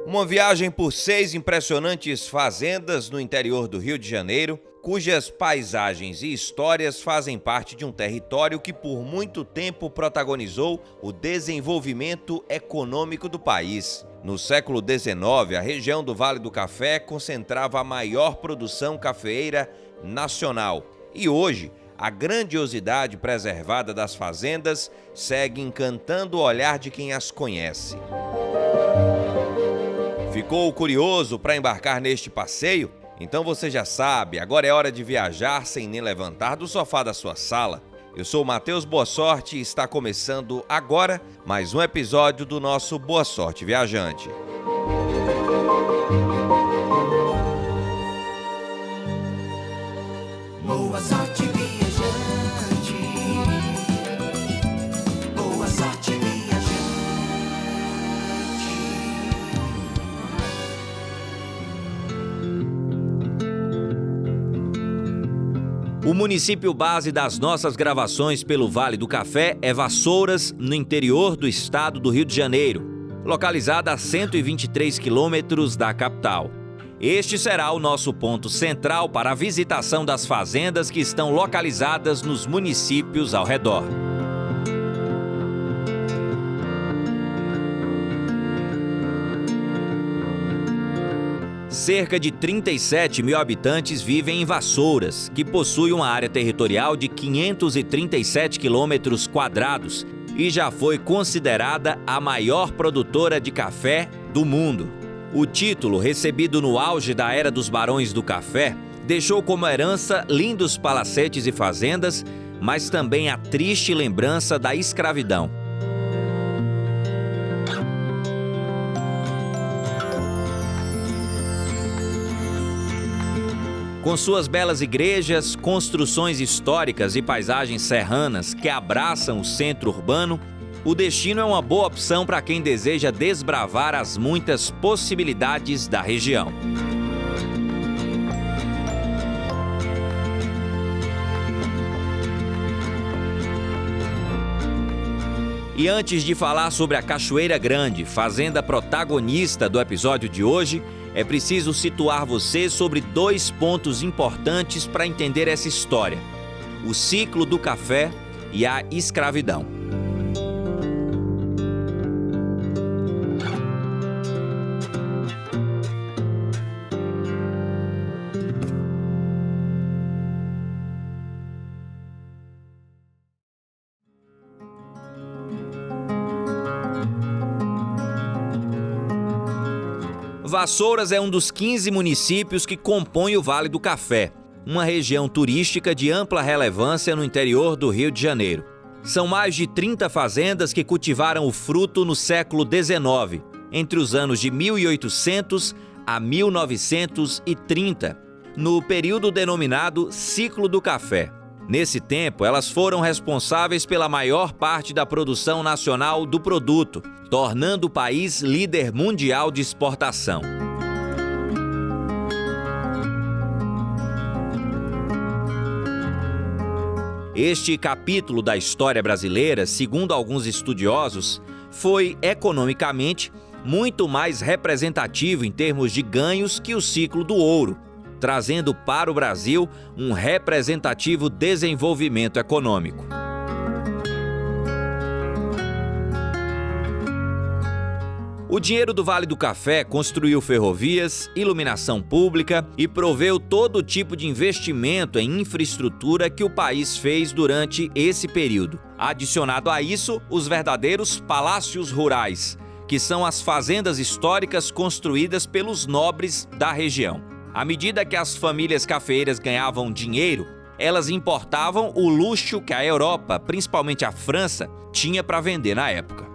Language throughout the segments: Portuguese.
Uma viagem por 6 impressionantes fazendas no interior do Rio de Janeiro, cujas paisagens e histórias fazem parte de um território que por muito tempo protagonizou o desenvolvimento econômico do país. No século XIX, a região do Vale do Café concentrava a maior produção cafeeira nacional. E hoje, a grandiosidade preservada das fazendas segue encantando o olhar de quem as conhece. Ficou curioso para embarcar neste passeio? Então você já sabe, agora é hora de viajar sem nem levantar do sofá da sua sala. Eu sou o Matheus Boa Sorte e está começando agora mais um episódio do nosso Boa Sorte Viajante. Boa sorte viajante, boa sorte viajante. O município base das nossas gravações pelo Vale do Café é Vassouras, no interior do estado do Rio de Janeiro, localizada a 123 quilômetros da capital. Este será o nosso ponto central para a visitação das fazendas que estão localizadas nos municípios ao redor. Cerca de 37 mil habitantes vivem em Vassouras, que possui uma área territorial de 537 quilômetros quadrados e já foi considerada a maior produtora de café do mundo. O título, recebido no auge da Era dos Barões do Café, deixou como herança lindos palacetes e fazendas, mas também a triste lembrança da escravidão. Com suas belas igrejas, construções históricas e paisagens serranas que abraçam o centro urbano, o destino é uma boa opção para quem deseja desbravar as muitas possibilidades da região. E antes de falar sobre a Cachoeira Grande, fazenda protagonista do episódio de hoje, é preciso situar você sobre 2 pontos importantes para entender essa história: o ciclo do café e a escravidão. Vassouras é um dos 15 municípios que compõem o Vale do Café, uma região turística de ampla relevância no interior do Rio de Janeiro. São mais de 30 fazendas que cultivaram o fruto no século XIX, entre os anos de 1800 a 1930, no período denominado Ciclo do Café. Nesse tempo, elas foram responsáveis pela maior parte da produção nacional do produto, tornando o país líder mundial de exportação. Este capítulo da história brasileira, segundo alguns estudiosos, foi economicamente muito mais representativo em termos de ganhos que o ciclo do ouro, trazendo para o Brasil um representativo desenvolvimento econômico. O dinheiro do Vale do Café construiu ferrovias, iluminação pública e proveu todo tipo de investimento em infraestrutura que o país fez durante esse período. Adicionado a isso, os verdadeiros palácios rurais, que são as fazendas históricas construídas pelos nobres da região. À medida que as famílias cafeeiras ganhavam dinheiro, elas importavam o luxo que a Europa, principalmente a França, tinha para vender na época.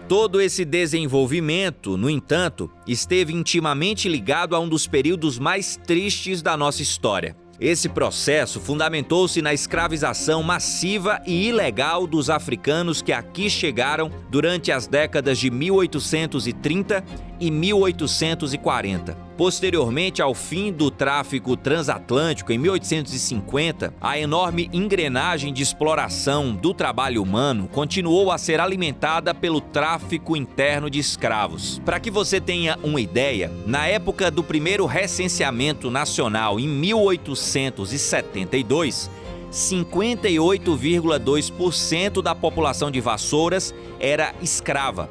Todo esse desenvolvimento, no entanto, esteve intimamente ligado a um dos períodos mais tristes da nossa história, Esse processo fundamentou-se na escravização massiva e ilegal dos africanos que aqui chegaram durante as décadas de 1830 e 1840. Posteriormente ao fim do tráfico transatlântico, em 1850, a enorme engrenagem de exploração do trabalho humano continuou a ser alimentada pelo tráfico interno de escravos. Para que você tenha uma ideia, na época do primeiro recenseamento nacional, em 1872, 58,2% da população de Vassouras era escrava,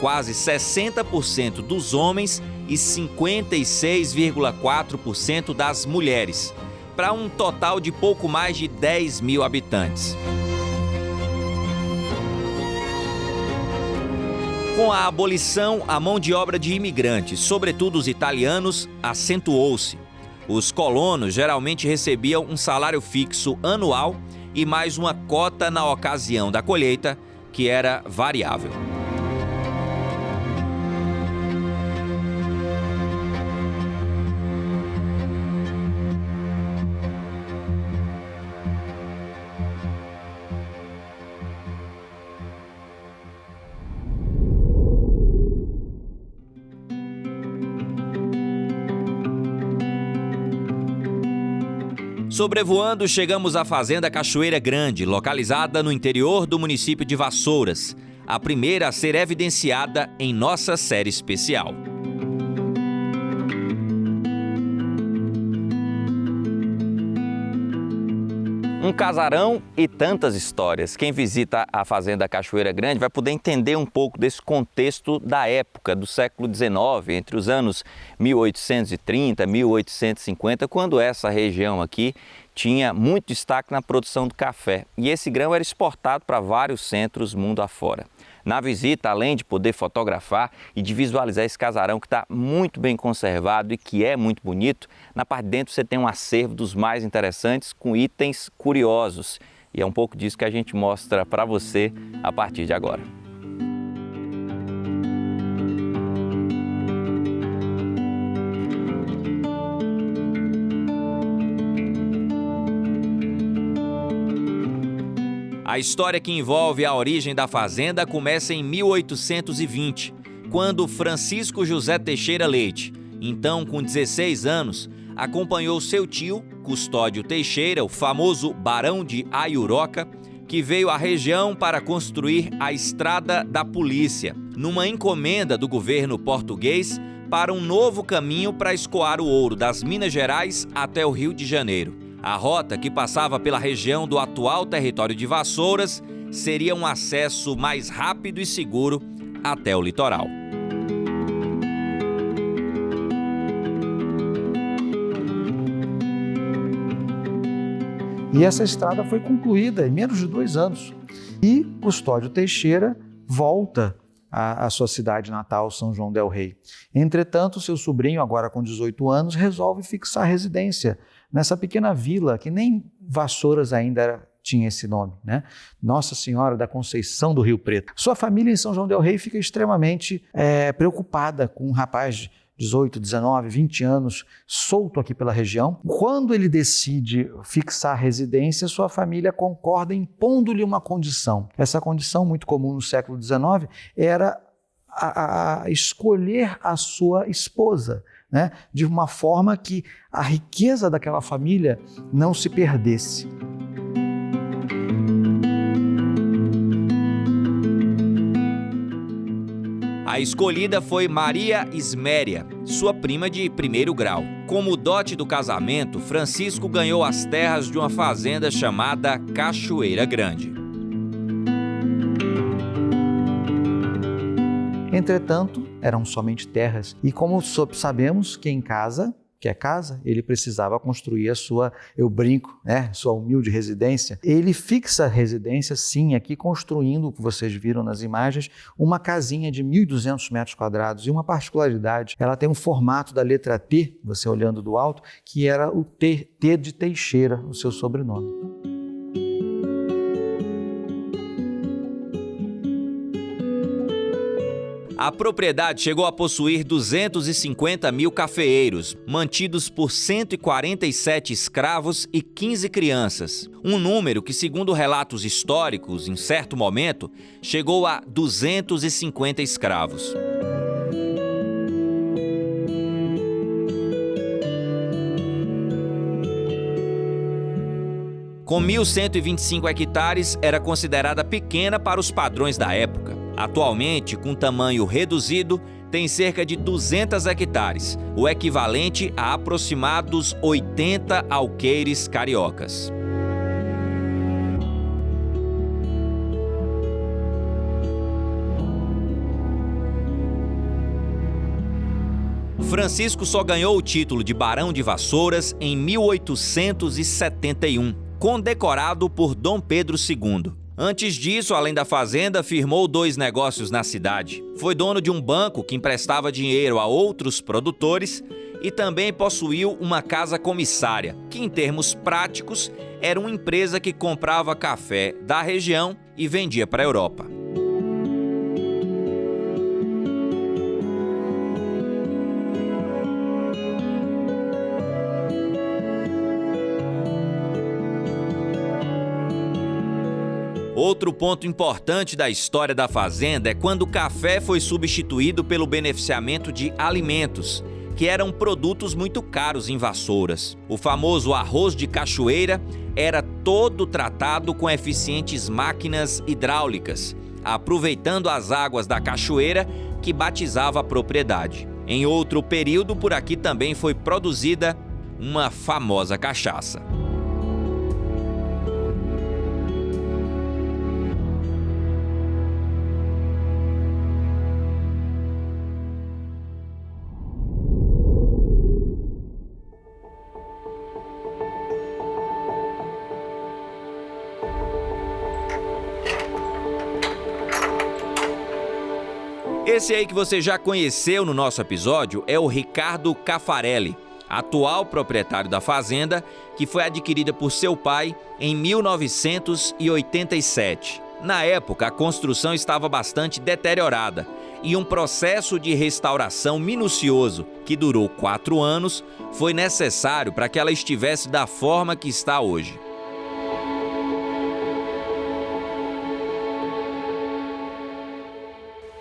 quase 60% dos homens e 56,4% das mulheres, para um total de pouco mais de 10 mil habitantes. Com a abolição, a mão de obra de imigrantes, sobretudo os italianos, acentuou-se. Os colonos geralmente recebiam um salário fixo anual e mais uma cota na ocasião da colheita, que era variável. Sobrevoando, chegamos à Fazenda Cachoeira Grande, localizada no interior do município de Vassouras, a primeira a ser evidenciada em nossa série especial. Um casarão e tantas histórias. Quem visita a Fazenda Cachoeira Grande vai poder entender um pouco desse contexto da época, do século XIX, entre os anos 1830 e 1850, quando essa região aqui tinha muito destaque na produção do café. E esse grão era exportado para vários centros mundo afora. Na visita, além de poder fotografar e de visualizar esse casarão que está muito bem conservado e que é muito bonito, na parte de dentro você tem um acervo dos mais interessantes com itens curiosos. E é um pouco disso que a gente mostra para você a partir de agora. A história que envolve a origem da fazenda começa em 1820, quando Francisco José Teixeira Leite, então com 16 anos, acompanhou seu tio, Custódio Teixeira, o famoso Barão de Aiuroca, que veio à região para construir a Estrada da Polícia, numa encomenda do governo português para um novo caminho para escoar o ouro das Minas Gerais até o Rio de Janeiro. A rota, que passava pela região do atual território de Vassouras, seria um acesso mais rápido e seguro até o litoral. E essa estrada foi concluída em menos de 2 anos. E Custódio Teixeira volta à sua cidade natal, São João del Rei. Entretanto, seu sobrinho, agora com 18 anos, resolve fixar residência nessa pequena vila, que nem Vassouras ainda tinha esse nome, né? Nossa Senhora da Conceição do Rio Preto. Sua família em São João del Rei fica extremamente preocupada com um rapaz de 18, 19, 20 anos, solto aqui pela região. Quando ele decide fixar residência, sua família concorda impondo-lhe uma condição. Essa condição, muito comum no século XIX, era a escolher a sua esposa, né? De uma forma que a riqueza daquela família não se perdesse. A escolhida foi Maria Isméria, sua prima de primeiro grau. Como dote do casamento, Francisco ganhou as terras de uma fazenda chamada Cachoeira Grande. Entretanto, eram somente terras. E como sabemos, quem casa, quer casa, ele precisava construir a sua, eu brinco, sua humilde residência. Ele fixa a residência, sim, aqui construindo, o que vocês viram nas imagens, uma casinha de 1.200 metros quadrados. E uma particularidade, ela tem um formato da letra T, você olhando do alto, que era o T de Teixeira, o seu sobrenome. A propriedade chegou a possuir 250 mil cafeeiros, mantidos por 147 escravos e 15 crianças. Um número que, segundo relatos históricos, em certo momento, chegou a 250 escravos. Com 1.125 hectares, era considerada pequena para os padrões da época. Atualmente, com tamanho reduzido, tem cerca de 200 hectares, o equivalente a aproximados 80 alqueires cariocas. Francisco só ganhou o título de Barão de Vassouras em 1871, condecorado por Dom Pedro II. Antes disso, além da fazenda, firmou 2 negócios na cidade. Foi dono de um banco que emprestava dinheiro a outros produtores e também possuiu uma casa comissária, que em termos práticos era uma empresa que comprava café da região e vendia para a Europa. Outro ponto importante da história da fazenda é quando o café foi substituído pelo beneficiamento de alimentos, que eram produtos muito caros em Vassouras. O famoso arroz de cachoeira era todo tratado com eficientes máquinas hidráulicas, aproveitando as águas da cachoeira que batizava a propriedade. Em outro período, por aqui também foi produzida uma famosa cachaça. Esse aí que você já conheceu no nosso episódio é o Ricardo Caffarelli, atual proprietário da fazenda, que foi adquirida por seu pai em 1987. Na época, a construção estava bastante deteriorada e um processo de restauração minucioso, que durou 4 anos, foi necessário para que ela estivesse da forma que está hoje.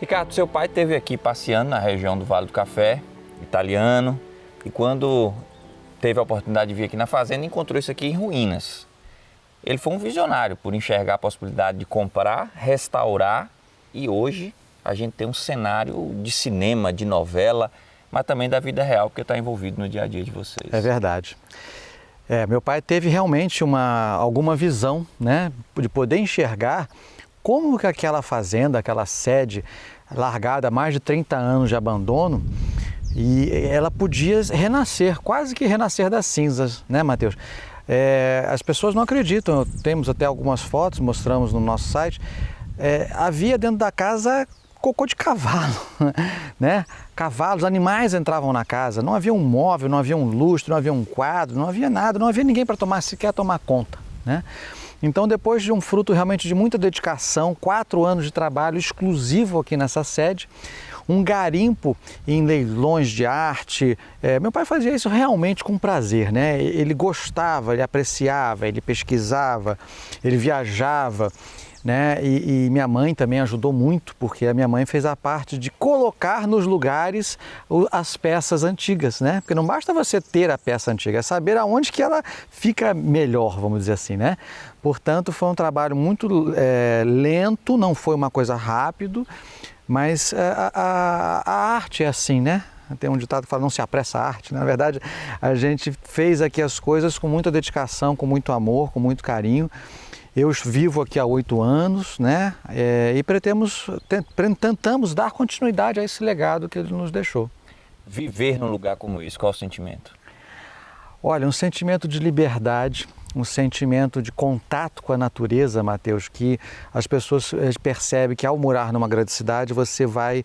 Ricardo, seu pai esteve aqui passeando na região do Vale do Café, italiano, e quando teve a oportunidade de vir aqui na fazenda, encontrou isso aqui em ruínas. Ele foi um visionário por enxergar a possibilidade de comprar, restaurar, e hoje a gente tem um cenário de cinema, de novela, mas também da vida real, porque está envolvido no dia a dia de vocês. É verdade. Meu pai teve realmente alguma visão, né, de poder enxergar como que aquela fazenda, aquela sede largada há mais de 30 anos de abandono, e ela podia renascer, quase que renascer das cinzas, né, Matheus? As pessoas não acreditam, temos até algumas fotos, mostramos no nosso site, havia dentro da casa cocô de cavalo, né? Cavalos, animais entravam na casa, não havia um móvel, não havia um lustre, não havia um quadro, não havia nada, não havia ninguém para sequer tomar conta, né? Então, depois de um fruto realmente de muita dedicação, 4 anos de trabalho exclusivo aqui nessa sede, um garimpo em leilões de arte, meu pai fazia isso realmente com prazer, né? Ele gostava, ele apreciava, ele pesquisava, ele viajava, né? E minha mãe também ajudou muito, porque a minha mãe fez a parte de colocar nos lugares as peças antigas, né? Porque não basta você ter a peça antiga, é saber aonde que ela fica melhor, vamos dizer assim, né? Portanto, foi um trabalho muito lento, não foi uma coisa rápido, mas a arte é assim, né? Tem um ditado que fala, não se apressa a arte. Na verdade, a gente fez aqui as coisas com muita dedicação, com muito amor, com muito carinho. Eu vivo aqui há 8 anos, né? E tentamos dar continuidade a esse legado que ele nos deixou. Viver num lugar como esse, qual é o sentimento? Olha, um sentimento de liberdade, um sentimento de contato com a natureza, Mateus, que as pessoas percebem que ao morar numa grande cidade você vai,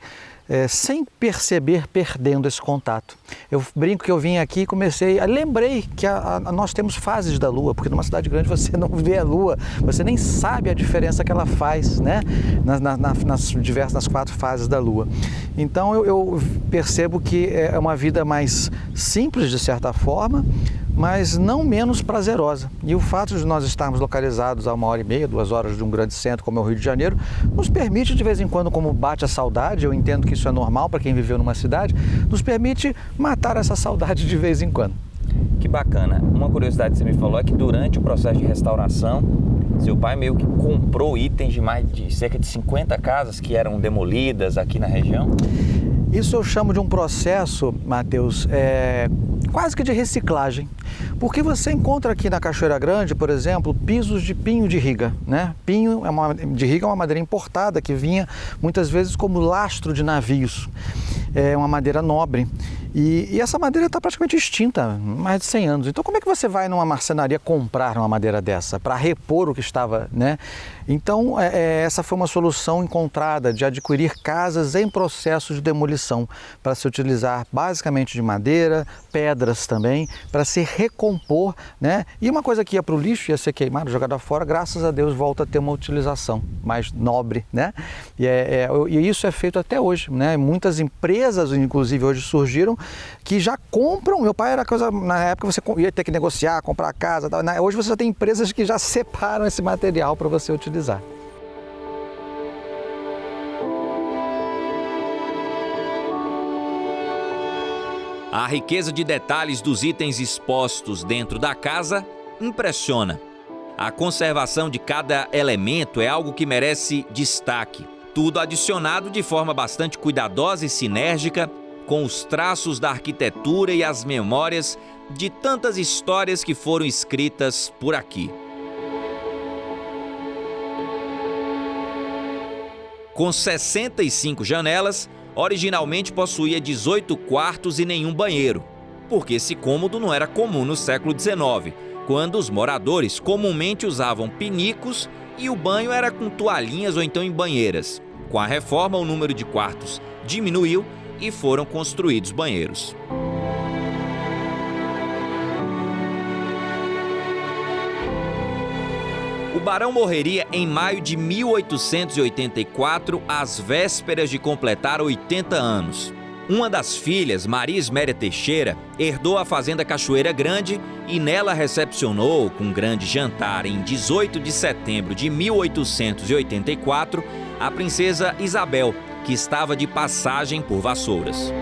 sem perceber, perdendo esse contato. Eu brinco que eu vim aqui e lembrei que nós temos fases da Lua, porque numa cidade grande você não vê a Lua, você nem sabe a diferença que ela faz, né? Nas 4 fases da Lua. Então eu percebo que é uma vida mais simples, de certa forma, mas não menos prazerosa. E o fato de nós estarmos localizados a 1h30, 2 horas de um grande centro como é o Rio de Janeiro, nos permite de vez em quando, como bate a saudade, eu entendo que isso é normal para quem viveu numa cidade, nos permite matar essa saudade de vez em quando. Que bacana. Uma curiosidade que você me falou é que durante o processo de restauração, seu pai meio que comprou itens de cerca de 50 casas que eram demolidas aqui na região? Isso eu chamo de um processo, Mateus, quase que de reciclagem. Porque você encontra aqui na Cachoeira Grande, por exemplo, pisos de pinho de riga, né? Pinho de riga é uma madeira importada que vinha muitas vezes como lastro de navios. É uma madeira nobre. E essa madeira está praticamente extinta, mais de 100 anos. Então como é que você vai numa marcenaria comprar uma madeira dessa para repor o que estava, né? Então essa foi uma solução encontrada de adquirir casas em processo de demolição para se utilizar basicamente de madeira, pedras também, para se recompor, né? E uma coisa que ia para o lixo, ia ser queimado, jogada fora, graças a Deus volta a ter uma utilização mais nobre, né? E isso é feito até hoje, né? Muitas empresas, inclusive, hoje surgiram que já compram. Meu pai era coisa, na época você ia ter que negociar, comprar casa, tal. Hoje você já tem empresas que já separam esse material para você utilizar. A riqueza de detalhes dos itens expostos dentro da casa impressiona. A conservação de cada elemento é algo que merece destaque. Tudo adicionado de forma bastante cuidadosa e sinérgica com os traços da arquitetura e as memórias de tantas histórias que foram escritas por aqui. Com 65 janelas, originalmente possuía 18 quartos e nenhum banheiro, porque esse cômodo não era comum no século XIX, quando os moradores comumente usavam pinicos e o banho era com toalhinhas ou então em banheiras. Com a reforma, o número de quartos diminuiu e foram construídos banheiros. O barão morreria em maio de 1884, às vésperas de completar 80 anos. Uma das filhas, Maria Isméria Teixeira, herdou a fazenda Cachoeira Grande e nela recepcionou, com um grande jantar, em 18 de setembro de 1884, a princesa Isabel, que estava de passagem por Vassouras.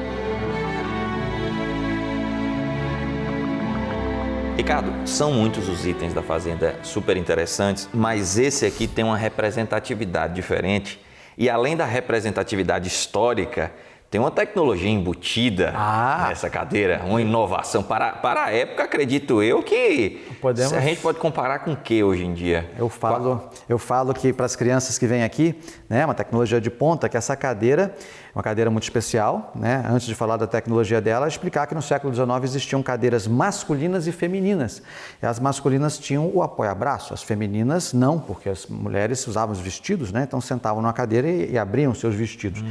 Ricardo, são muitos os itens da fazenda super interessantes, mas esse aqui tem uma representatividade diferente. E além da representatividade histórica, tem uma tecnologia embutida nessa cadeira, uma inovação. Para a época, acredito eu, que a gente pode comparar com o que hoje em dia? Eu falo que para as crianças que vêm aqui, né, uma tecnologia de ponta, que essa cadeira é uma cadeira muito especial, né? Antes de falar da tecnologia dela, explicar que no século XIX existiam cadeiras masculinas e femininas. E as masculinas tinham o apoia-braço, as femininas não, porque as mulheres usavam os vestidos, né? Então sentavam numa cadeira e abriam seus vestidos.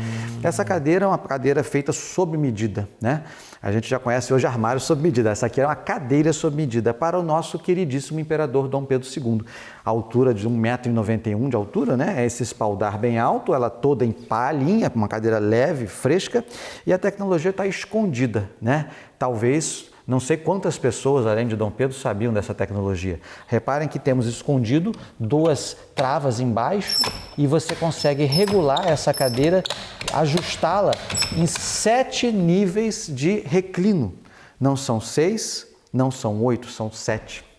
Essa cadeira é uma cadeira feita sob medida, né? A gente já conhece hoje armário sob medida. Essa aqui é uma cadeira sob medida para o nosso queridíssimo imperador Dom Pedro II. A altura de 1,91 m de altura, né? É esse espaldar bem alto, ela toda em palhinha, uma cadeira leve, fresca, e a tecnologia está escondida, né? Talvez, não sei quantas pessoas, além de Dom Pedro, sabiam dessa tecnologia. Reparem que temos escondido 2 travas embaixo e você consegue regular essa cadeira, ajustá-la em 7 níveis de reclino. Não são 6, não são 8, são 7.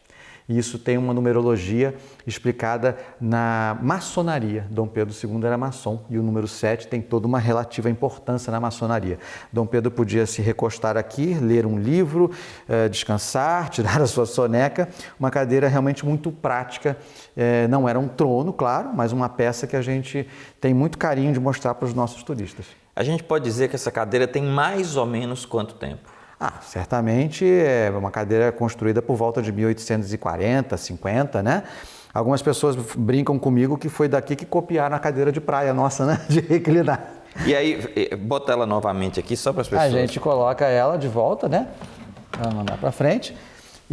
E isso tem uma numerologia explicada na maçonaria. Dom Pedro II era maçom e o número 7 tem toda uma relativa importância na maçonaria. Dom Pedro podia se recostar aqui, ler um livro, descansar, tirar a sua soneca. Uma cadeira realmente muito prática. Não era um trono, claro, mas uma peça que a gente tem muito carinho de mostrar para os nossos turistas. A gente pode dizer que essa cadeira tem mais ou menos quanto tempo? Certamente é uma cadeira construída por volta de 1840, 50, né? Algumas pessoas brincam comigo que foi daqui que copiaram a cadeira de praia nossa, né? De reclinar. E aí, bota ela novamente aqui só para as pessoas. A gente coloca ela de volta, né? Vamos andar para frente.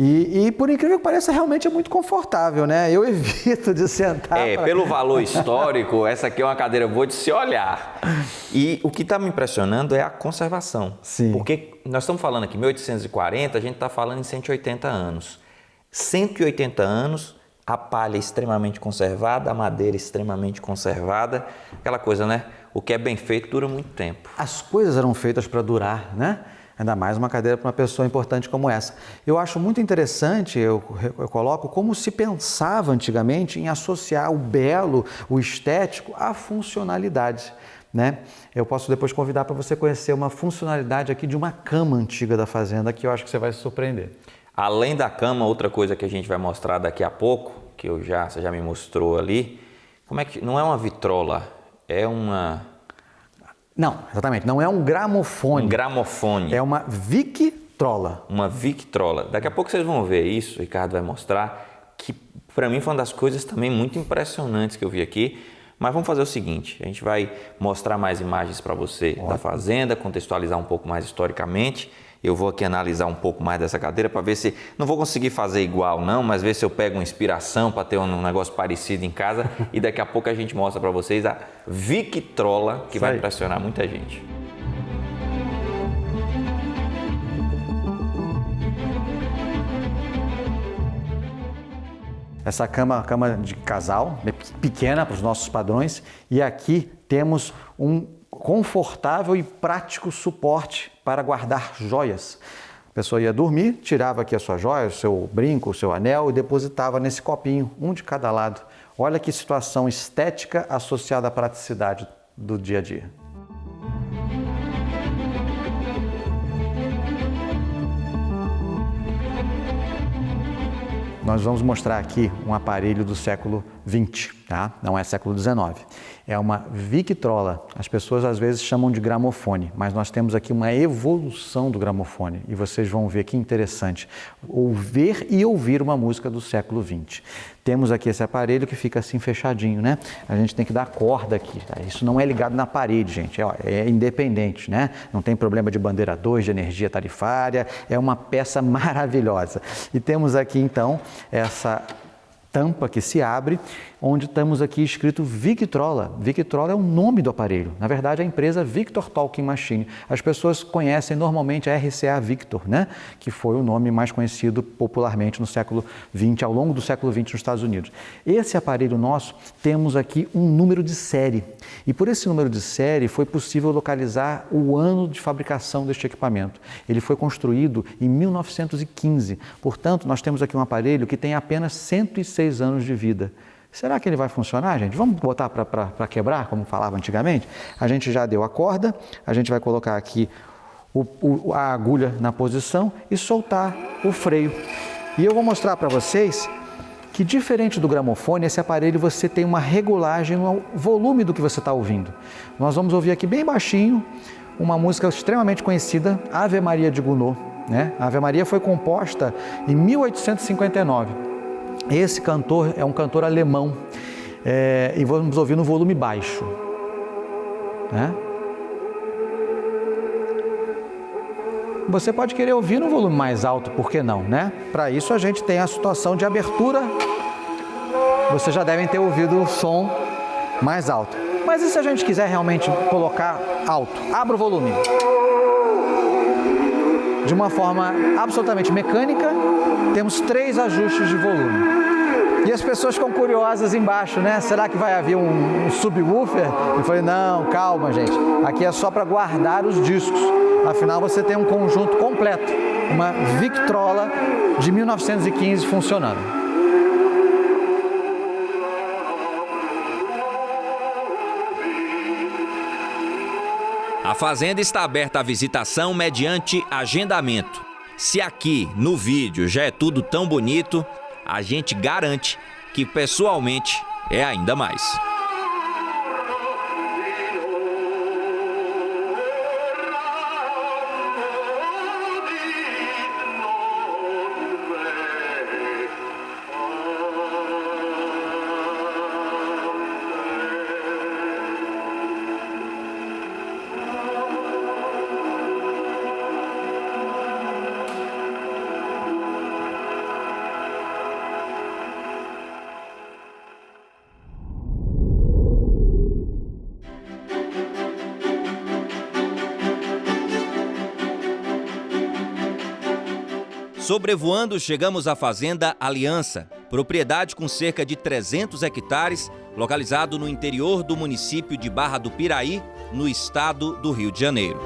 E por incrível que pareça, realmente é muito confortável, né? Eu evito de sentar. Pelo valor histórico, essa aqui é uma cadeira boa de se olhar. E o que está me impressionando é a conservação. Sim. Porque nós estamos falando aqui 1840, a gente está falando em 180 anos. 180 anos, a palha extremamente conservada, a madeira extremamente conservada. Aquela coisa, né? O que é bem feito dura muito tempo. As coisas eram feitas para durar, né? Ainda mais uma cadeira para uma pessoa importante como essa. Eu acho muito interessante, eu coloco, como se pensava antigamente em associar o belo, o estético, à funcionalidade, né? Eu posso depois convidar para você conhecer uma funcionalidade aqui de uma cama antiga da fazenda, que eu acho que você vai se surpreender. Além da cama, outra coisa que a gente vai mostrar daqui a pouco, que você já me mostrou ali, não é uma vitrola, é uma... Não, exatamente. Não é um gramofone. Um gramofone. É uma victrola. Uma victrola. Daqui a pouco vocês vão ver isso, o Ricardo vai mostrar, que para mim foi uma das coisas também muito impressionantes que eu vi aqui. Mas vamos fazer o seguinte, a gente vai mostrar mais imagens para você da fazenda, contextualizar um pouco mais historicamente. Eu vou aqui analisar um pouco mais dessa cadeira para ver se... Não vou conseguir fazer igual não, mas ver se eu pego uma inspiração para ter um negócio parecido em casa. E daqui a pouco a gente mostra para vocês a victrola, que vai impressionar muita gente. Essa cama de casal, pequena para os nossos padrões. E aqui temos um confortável e prático suporte para guardar joias. A pessoa ia dormir, tirava aqui a sua joia, o seu brinco, o seu anel e depositava nesse copinho, um de cada lado. Olha que situação estética associada à praticidade do dia a dia. Nós vamos mostrar aqui um aparelho do século XX, tá? Não é século XIX. É uma victrola. As pessoas às vezes chamam de gramofone, mas nós temos aqui uma evolução do gramofone e vocês vão ver que interessante. Ver e ouvir uma música do século XX. Temos aqui esse aparelho que fica assim fechadinho, né? A gente tem que dar corda aqui. Tá? Isso não é ligado na parede, gente. É independente, né? Não tem problema de bandeira 2, de energia tarifária. É uma peça maravilhosa. E temos aqui então essa tampa que se abre, onde estamos aqui escrito Victrola. Victrola é o nome do aparelho. Na verdade, é a empresa Victor Talking Machine. As pessoas conhecem normalmente a RCA Victor, né? Que foi o nome mais conhecido popularmente no século XX, ao longo do século XX nos Estados Unidos. Esse aparelho nosso, temos aqui um número de série. E por esse número de série foi possível localizar o ano de fabricação deste equipamento. Ele foi construído em 1915. Portanto, nós temos aqui um aparelho que tem apenas 106 anos de vida. Será que ele vai funcionar, gente? Vamos botar para quebrar, como falava antigamente? A gente já deu a corda, a gente vai colocar aqui a agulha na posição e soltar o freio. E eu vou mostrar para vocês que, diferente do gramofone, esse aparelho você tem uma regulagem no volume do que você está ouvindo. Nós vamos ouvir aqui bem baixinho uma música extremamente conhecida, Ave Maria de Gounod, né? A Ave Maria foi composta em 1859. Esse cantor é um cantor alemão e vamos ouvir no volume baixo, né? Você pode querer ouvir no volume mais alto, por que não, né? Para isso a gente tem a situação de abertura. Vocês já devem ter ouvido o som mais alto. Mas e se a gente quiser realmente colocar alto? Abra o volume. De uma forma absolutamente mecânica, temos 3 ajustes de volume. E as pessoas ficam curiosas embaixo, né? Será que vai haver um subwoofer? Eu falei, não, calma, gente. Aqui é só para guardar os discos. Afinal, você tem um conjunto completo. Uma Victrola de 1915 funcionando. A fazenda está aberta à visitação mediante agendamento. Se aqui no vídeo já é tudo tão bonito, a gente garante que pessoalmente é ainda mais. Sobrevoando, chegamos à Fazenda Aliança, propriedade com cerca de 300 hectares, localizado no interior do município de Barra do Piraí, no estado do Rio de Janeiro.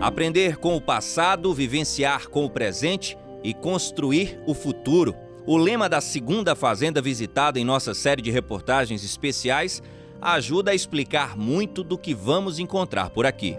Aprender com o passado, vivenciar com o presente e construir o futuro. O lema da segunda fazenda visitada em nossa série de reportagens especiais ajuda a explicar muito do que vamos encontrar por aqui.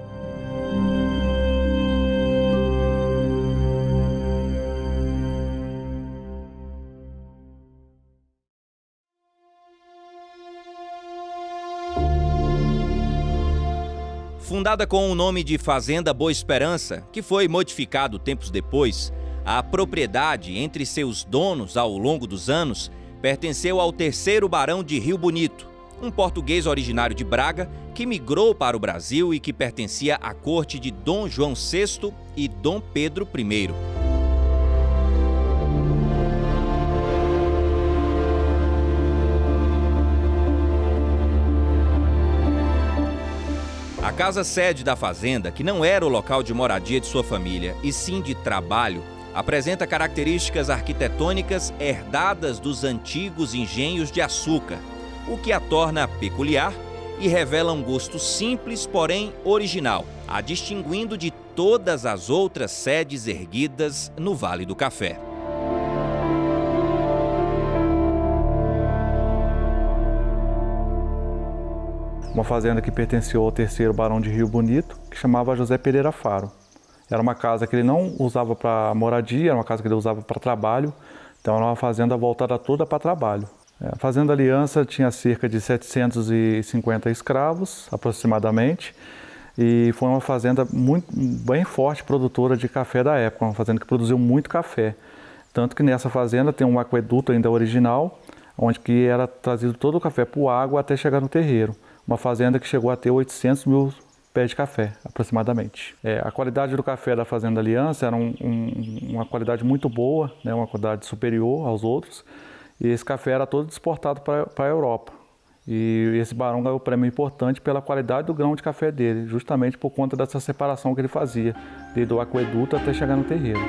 Fundada com o nome de Fazenda Boa Esperança, que foi modificado tempos depois, a propriedade entre seus donos ao longo dos anos pertenceu ao terceiro barão de Rio Bonito, um português originário de Braga que migrou para o Brasil e que pertencia à corte de Dom João VI e Dom Pedro I. A casa-sede da fazenda, que não era o local de moradia de sua família, e sim de trabalho, apresenta características arquitetônicas herdadas dos antigos engenhos de açúcar, o que a torna peculiar e revela um gosto simples, porém original, a distinguindo de todas as outras sedes erguidas no Vale do Café. Uma fazenda que pertenceu ao terceiro barão de Rio Bonito, que chamava José Pereira Faro. Era uma casa que ele não usava para moradia, era uma casa que ele usava para trabalho, então era uma fazenda voltada toda para trabalho. A Fazenda Aliança tinha cerca de 750 escravos, aproximadamente, e foi uma fazenda bem forte, produtora de café da época, uma fazenda que produziu muito café. Tanto que nessa fazenda tem um aqueduto ainda original, onde que era trazido todo o café por água até chegar no terreiro. Uma fazenda que chegou a ter 800 mil pés de café, aproximadamente. A qualidade do café da Fazenda Aliança era uma qualidade muito boa, né, uma qualidade superior aos outros, e esse café era todo exportado para a Europa. E esse barão ganhou um prêmio importante pela qualidade do grão de café dele, justamente por conta dessa separação que ele fazia, desde o aqueduto até chegar no terreiro.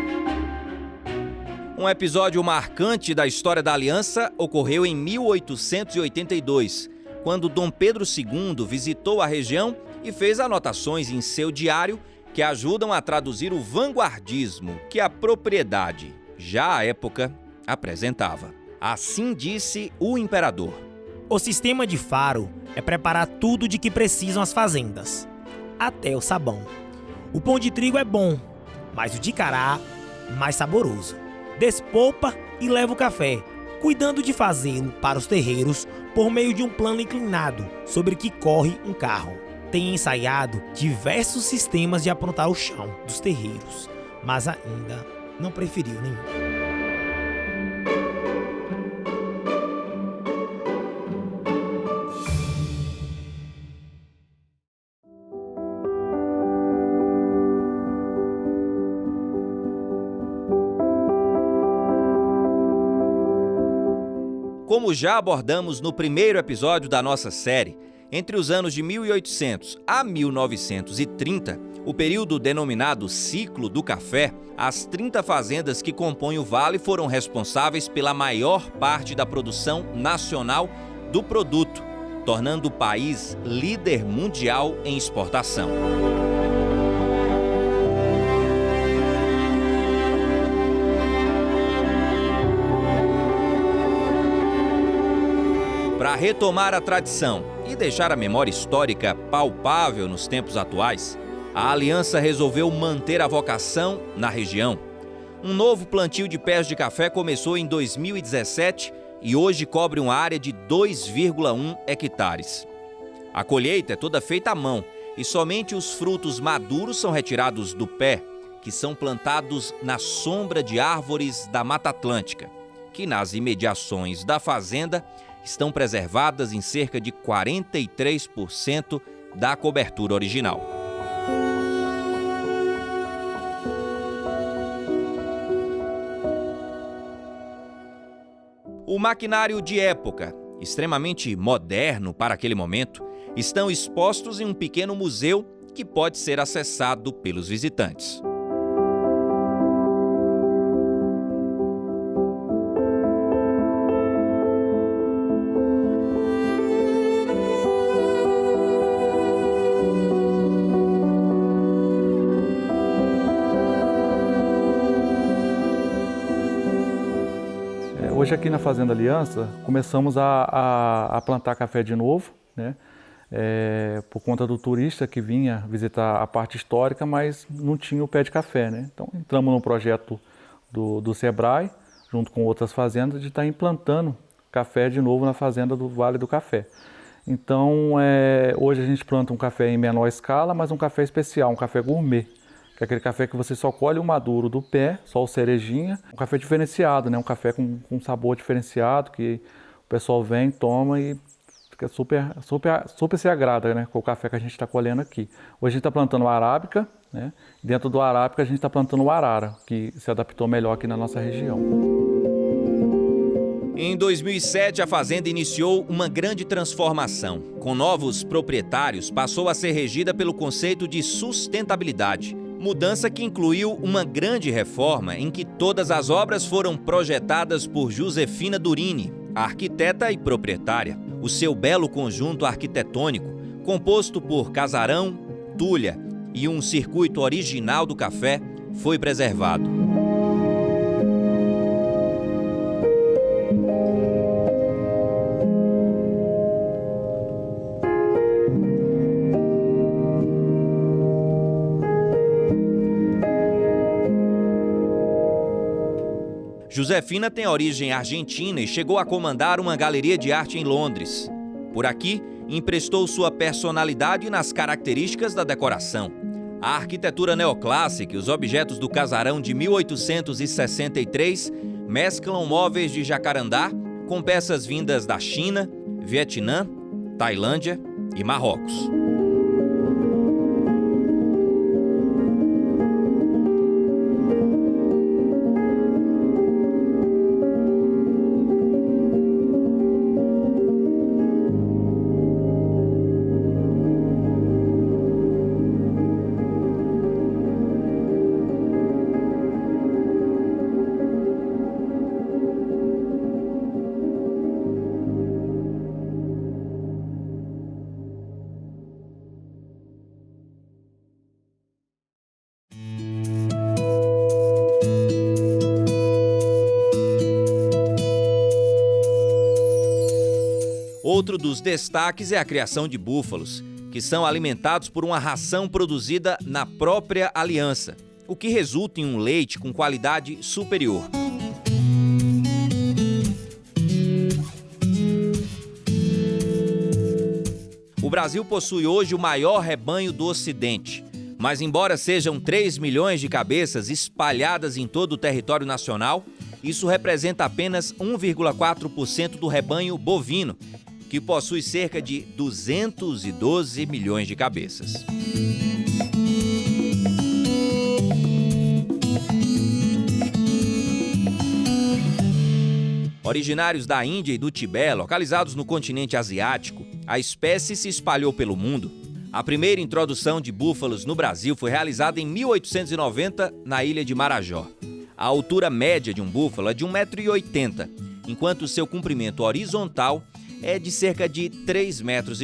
Um episódio marcante da história da Aliança ocorreu em 1882, quando Dom Pedro II visitou a região e fez anotações em seu diário que ajudam a traduzir o vanguardismo que a propriedade, já à época, apresentava. Assim disse o imperador: o sistema de Faro é preparar tudo de que precisam as fazendas, até o sabão. O pão de trigo é bom, mas o de cará, mais saboroso. Despolpa e leva o café, cuidando de fazê-lo para os terreiros por meio de um plano inclinado sobre que corre um carro. Tem ensaiado diversos sistemas de aprontar o chão dos terreiros, mas ainda não preferiu nenhum. Como já abordamos no primeiro episódio da nossa série, entre os anos de 1800 a 1930, o período denominado Ciclo do Café, as 30 fazendas que compõem o vale foram responsáveis pela maior parte da produção nacional do produto, tornando o país líder mundial em exportação. Para retomar a tradição e deixar a memória histórica palpável nos tempos atuais, a Aliança resolveu manter a vocação na região. Um novo plantio de pés de café começou em 2017 e hoje cobre uma área de 2,1 hectares. A colheita é toda feita à mão e somente os frutos maduros são retirados do pé, que são plantados na sombra de árvores da Mata Atlântica, que nas imediações da fazenda estão preservadas em cerca de 43% da cobertura original. O maquinário de época, extremamente moderno para aquele momento, estão expostos em um pequeno museu que pode ser acessado pelos visitantes. Hoje aqui na Fazenda Aliança começamos a plantar café de novo, né? Por conta do turista que vinha visitar a parte histórica, mas não tinha o pé de café, né? Então entramos no projeto do Sebrae, junto com outras fazendas, de estar implantando café de novo na fazenda do Vale do Café. Então hoje a gente planta um café em menor escala, mas um café especial, um café gourmet. Que é aquele café que você só colhe o maduro do pé, só o cerejinha. Um café diferenciado, né? Um café com sabor diferenciado, que o pessoal vem, toma e fica super se agrada, né? Com o café que a gente está colhendo aqui. Hoje a gente está plantando o arábica, né? Dentro do arábica a gente está plantando o arara, que se adaptou melhor aqui na nossa região. Em 2007, a fazenda iniciou uma grande transformação. Com novos proprietários, passou a ser regida pelo conceito de sustentabilidade. Mudança que incluiu uma grande reforma em que todas as obras foram projetadas por Josefina Durini, a arquiteta e proprietária. O seu belo conjunto arquitetônico, composto por casarão, tulha e um circuito original do café, foi preservado. Josefina tem origem argentina e chegou a comandar uma galeria de arte em Londres. Por aqui, emprestou sua personalidade nas características da decoração. A arquitetura neoclássica e os objetos do casarão de 1863 mesclam móveis de jacarandá com peças vindas da China, Vietnã, Tailândia e Marrocos. Outro dos destaques é a criação de búfalos, que são alimentados por uma ração produzida na própria aliança, o que resulta em um leite com qualidade superior. O Brasil possui hoje o maior rebanho do Ocidente, mas embora sejam 3 milhões de cabeças espalhadas em todo o território nacional, isso representa apenas 1,4% do rebanho bovino, que possui cerca de 212 milhões de cabeças. Originários da Índia e do Tibete, localizados no continente asiático, a espécie se espalhou pelo mundo. A primeira introdução de búfalos no Brasil foi realizada em 1890 na ilha de Marajó. A altura média de um búfalo é de 1,80 m, enquanto seu comprimento horizontal é de cerca de 3,5 metros.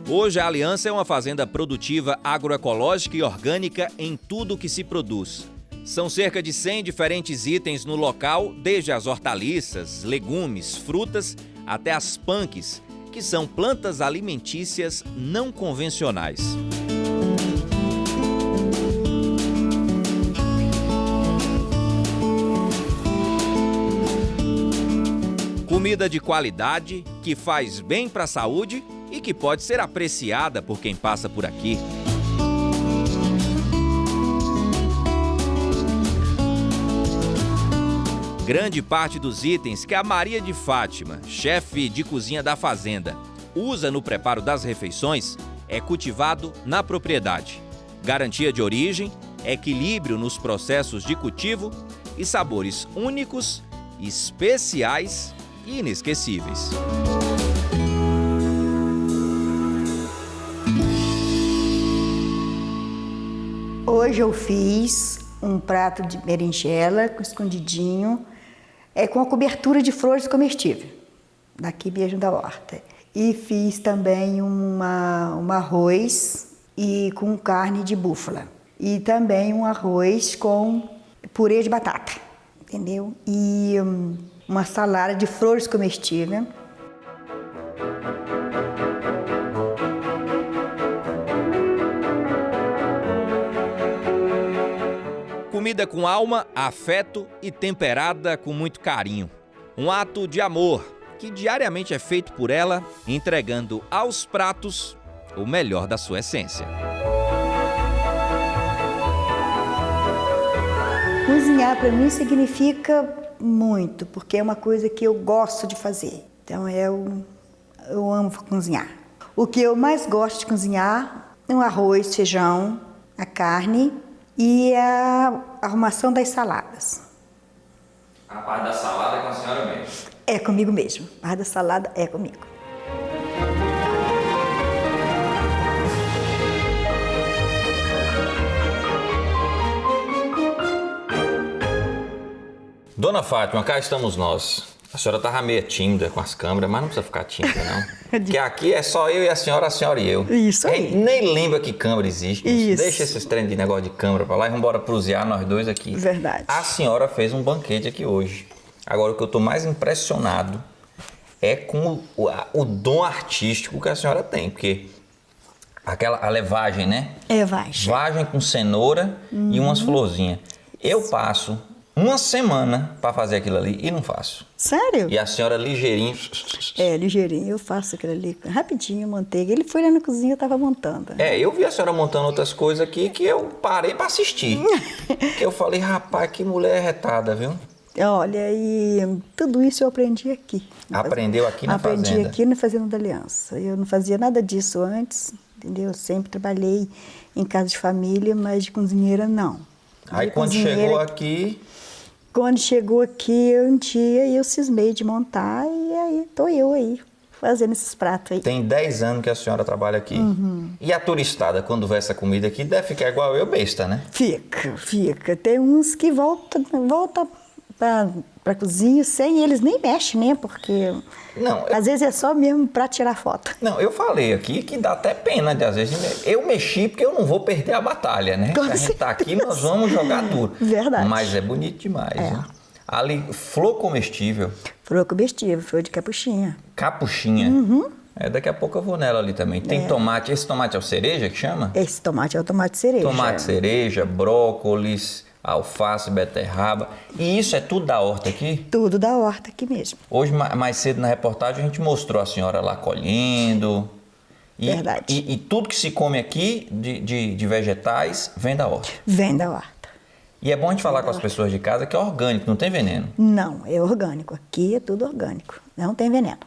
Hoje, a Aliança é uma fazenda produtiva agroecológica e orgânica em tudo o que se produz. São cerca de 100 diferentes itens no local, desde as hortaliças, legumes, frutas, até as punks, que são plantas alimentícias não convencionais. Comida de qualidade, que faz bem para a saúde e que pode ser apreciada por quem passa por aqui. Grande parte dos itens que a Maria de Fátima, chefe de cozinha da fazenda, usa no preparo das refeições é cultivado na propriedade. Garantia de origem, equilíbrio nos processos de cultivo e sabores únicos, especiais e inesquecíveis. Hoje eu fiz um prato de berinjela com escondidinho, com a cobertura de flores comestíveis, daqui mesmo da horta. E fiz também um arroz com carne de búfala. E também um arroz com purê de batata, entendeu? E uma salada de flores comestíveis. Comida com alma, afeto e temperada com muito carinho. Um ato de amor que diariamente é feito por ela, entregando aos pratos o melhor da sua essência. Cozinhar para mim significa muito, porque é uma coisa que eu gosto de fazer. Então eu amo cozinhar. O que eu mais gosto de cozinhar é o arroz, feijão, a carne e a arrumação das saladas. A parte da salada é com a senhora mesmo? É comigo mesmo. A parte da salada é comigo. Dona Fátima, cá estamos nós. A senhora estava meio tímida com as câmeras, mas não precisa ficar tímida, não. Porque aqui é só eu e a senhora e eu. Isso aí. A gente nem lembra que câmera existe. Isso. Deixa esses treinos de negócio de câmera pra lá e vamos embora prosear nós dois aqui. Verdade. A senhora fez um banquete aqui hoje. Agora, o que eu tô mais impressionado é com o dom artístico que a senhora tem. Porque a levagem, né? É, vai. Vagem com cenoura e umas florzinhas. Eu passo uma semana para fazer aquilo ali e não faço. Sério? E a senhora ligeirinho. É, ligeirinho. Eu faço aquilo ali rapidinho, manteiga. Ele foi lá na cozinha, eu tava montando. Eu vi a senhora montando outras coisas aqui que eu parei para assistir. Que eu falei, rapaz, que mulher retada, viu? Olha, e tudo isso eu aprendi aqui. Aprendeu aqui na fazenda? Aprendi aqui na Fazenda da Aliança. Eu não fazia nada disso antes, entendeu? Eu sempre trabalhei em casa de família, mas de cozinheira não. Aí quando chegou aqui... Quando chegou aqui, um dia eu cismei de montar e aí tô eu aí, fazendo esses pratos aí. Tem 10 anos que a senhora trabalha aqui. E a turistada, quando vê essa comida aqui, deve ficar igual eu, besta, né? Fica. Tem uns que voltam pra cozinha sem eles nem mexem, né? Porque não, às vezes é só mesmo pra tirar foto. Não, eu falei aqui que dá até pena de às vezes. Eu mexi porque eu não vou perder a batalha, né? A gente tá aqui, nós vamos jogar duro. Verdade. Mas é bonito demais, né? Ali, flor comestível. Flor comestível, flor de capuchinha. Capuchinha? Daqui a pouco eu vou nela ali também. Tem tomate, esse tomate é o cereja que chama? Esse tomate é o tomate cereja. Tomate cereja, brócolis, alface, beterraba. E isso é tudo da horta aqui? Tudo da horta aqui mesmo. Hoje, mais cedo na reportagem, a gente mostrou a senhora lá colhendo. Verdade. E tudo que se come aqui de vegetais vem da horta? Vem da horta. E é bom a gente falar com as pessoas de casa que é orgânico, não tem veneno? Não, é orgânico. Aqui é tudo orgânico. Não tem veneno.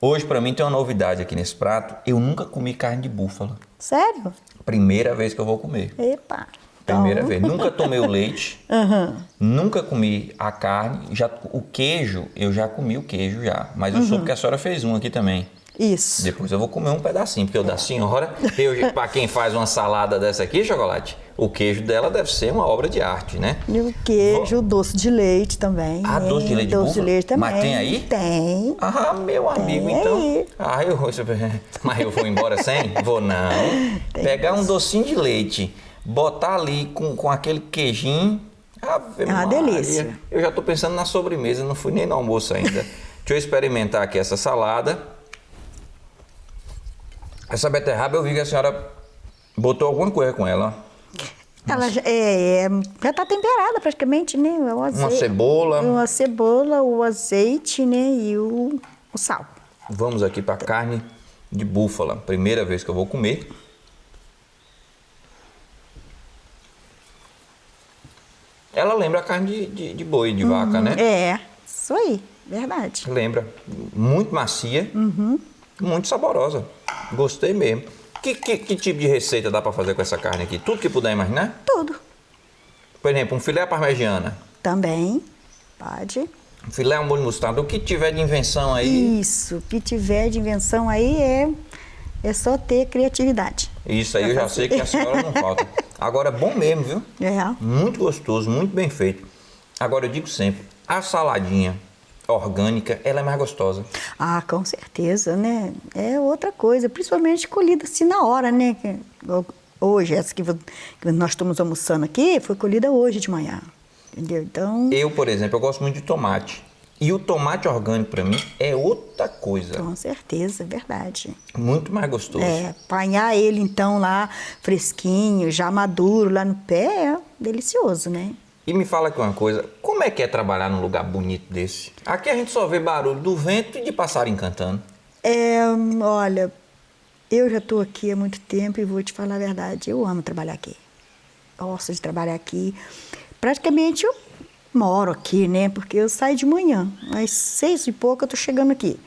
Hoje, pra mim, tem uma novidade aqui nesse prato. Eu nunca comi carne de búfala. Sério? Primeira vez que eu vou comer. Epa. Primeira vez. Nunca tomei o leite. Nunca comi a carne. O queijo, eu já comi o queijo já. Mas eu soube que a senhora fez um aqui também. Isso. Depois eu vou comer um pedacinho, porque o da senhora, para quem faz uma salada dessa aqui, Chocolate, o queijo dela deve ser uma obra de arte, né? E o queijo, o doce de leite também. Ah, doce de leite de Doce de leite também. Mas tem aí? Tem. Ah, meu amigo, então. Mas eu vou embora sem? Vou não. Pegar um docinho de leite, botar ali com aquele queijinho. É uma delícia. Eu já tô pensando na sobremesa, não fui nem no almoço ainda. Deixa eu experimentar aqui essa salada. Essa beterraba eu vi que a senhora botou alguma coisa com ela. Ela já está temperada praticamente, né? O azeite, uma cebola. Uma cebola, o azeite, né? E o sal. Vamos aqui para carne de búfala. Primeira vez que eu vou comer. Ela lembra a carne de boi, de vaca, né? É, isso aí, verdade. Lembra. Muito macia, muito saborosa. Gostei mesmo. Que tipo de receita dá para fazer com essa carne aqui? Tudo que puder imaginar? Tudo. Por exemplo, um filé à parmegiana. Também, pode. Um filé ao molho mostarda. O que tiver de invenção aí. Isso, o que tiver de invenção aí é só ter criatividade. Isso aí eu já sei que a senhora não falta. Agora, bom mesmo, viu? É. Muito gostoso, muito bem feito. Agora, eu digo sempre, a saladinha orgânica, ela é mais gostosa. Ah, com certeza, né? É outra coisa, principalmente colhida assim na hora, né? Hoje, essa que nós estamos almoçando aqui, foi colhida hoje de manhã, entendeu? Então... Eu, por exemplo, eu gosto muito de tomate. E o tomate orgânico, para mim, é outra coisa. Com certeza, é verdade. Muito mais gostoso. Apanhar ele, então, lá fresquinho, já maduro, lá no pé, é delicioso, né? E me fala aqui uma coisa, como é que é trabalhar num lugar bonito desse? Aqui a gente só vê barulho do vento e de passarinho cantando. Olha, eu já estou aqui há muito tempo e vou te falar a verdade, eu amo trabalhar aqui. Gosto de trabalhar aqui. Praticamente eu moro aqui, né? Porque eu saio de manhã, às 6 e pouco eu estou chegando aqui.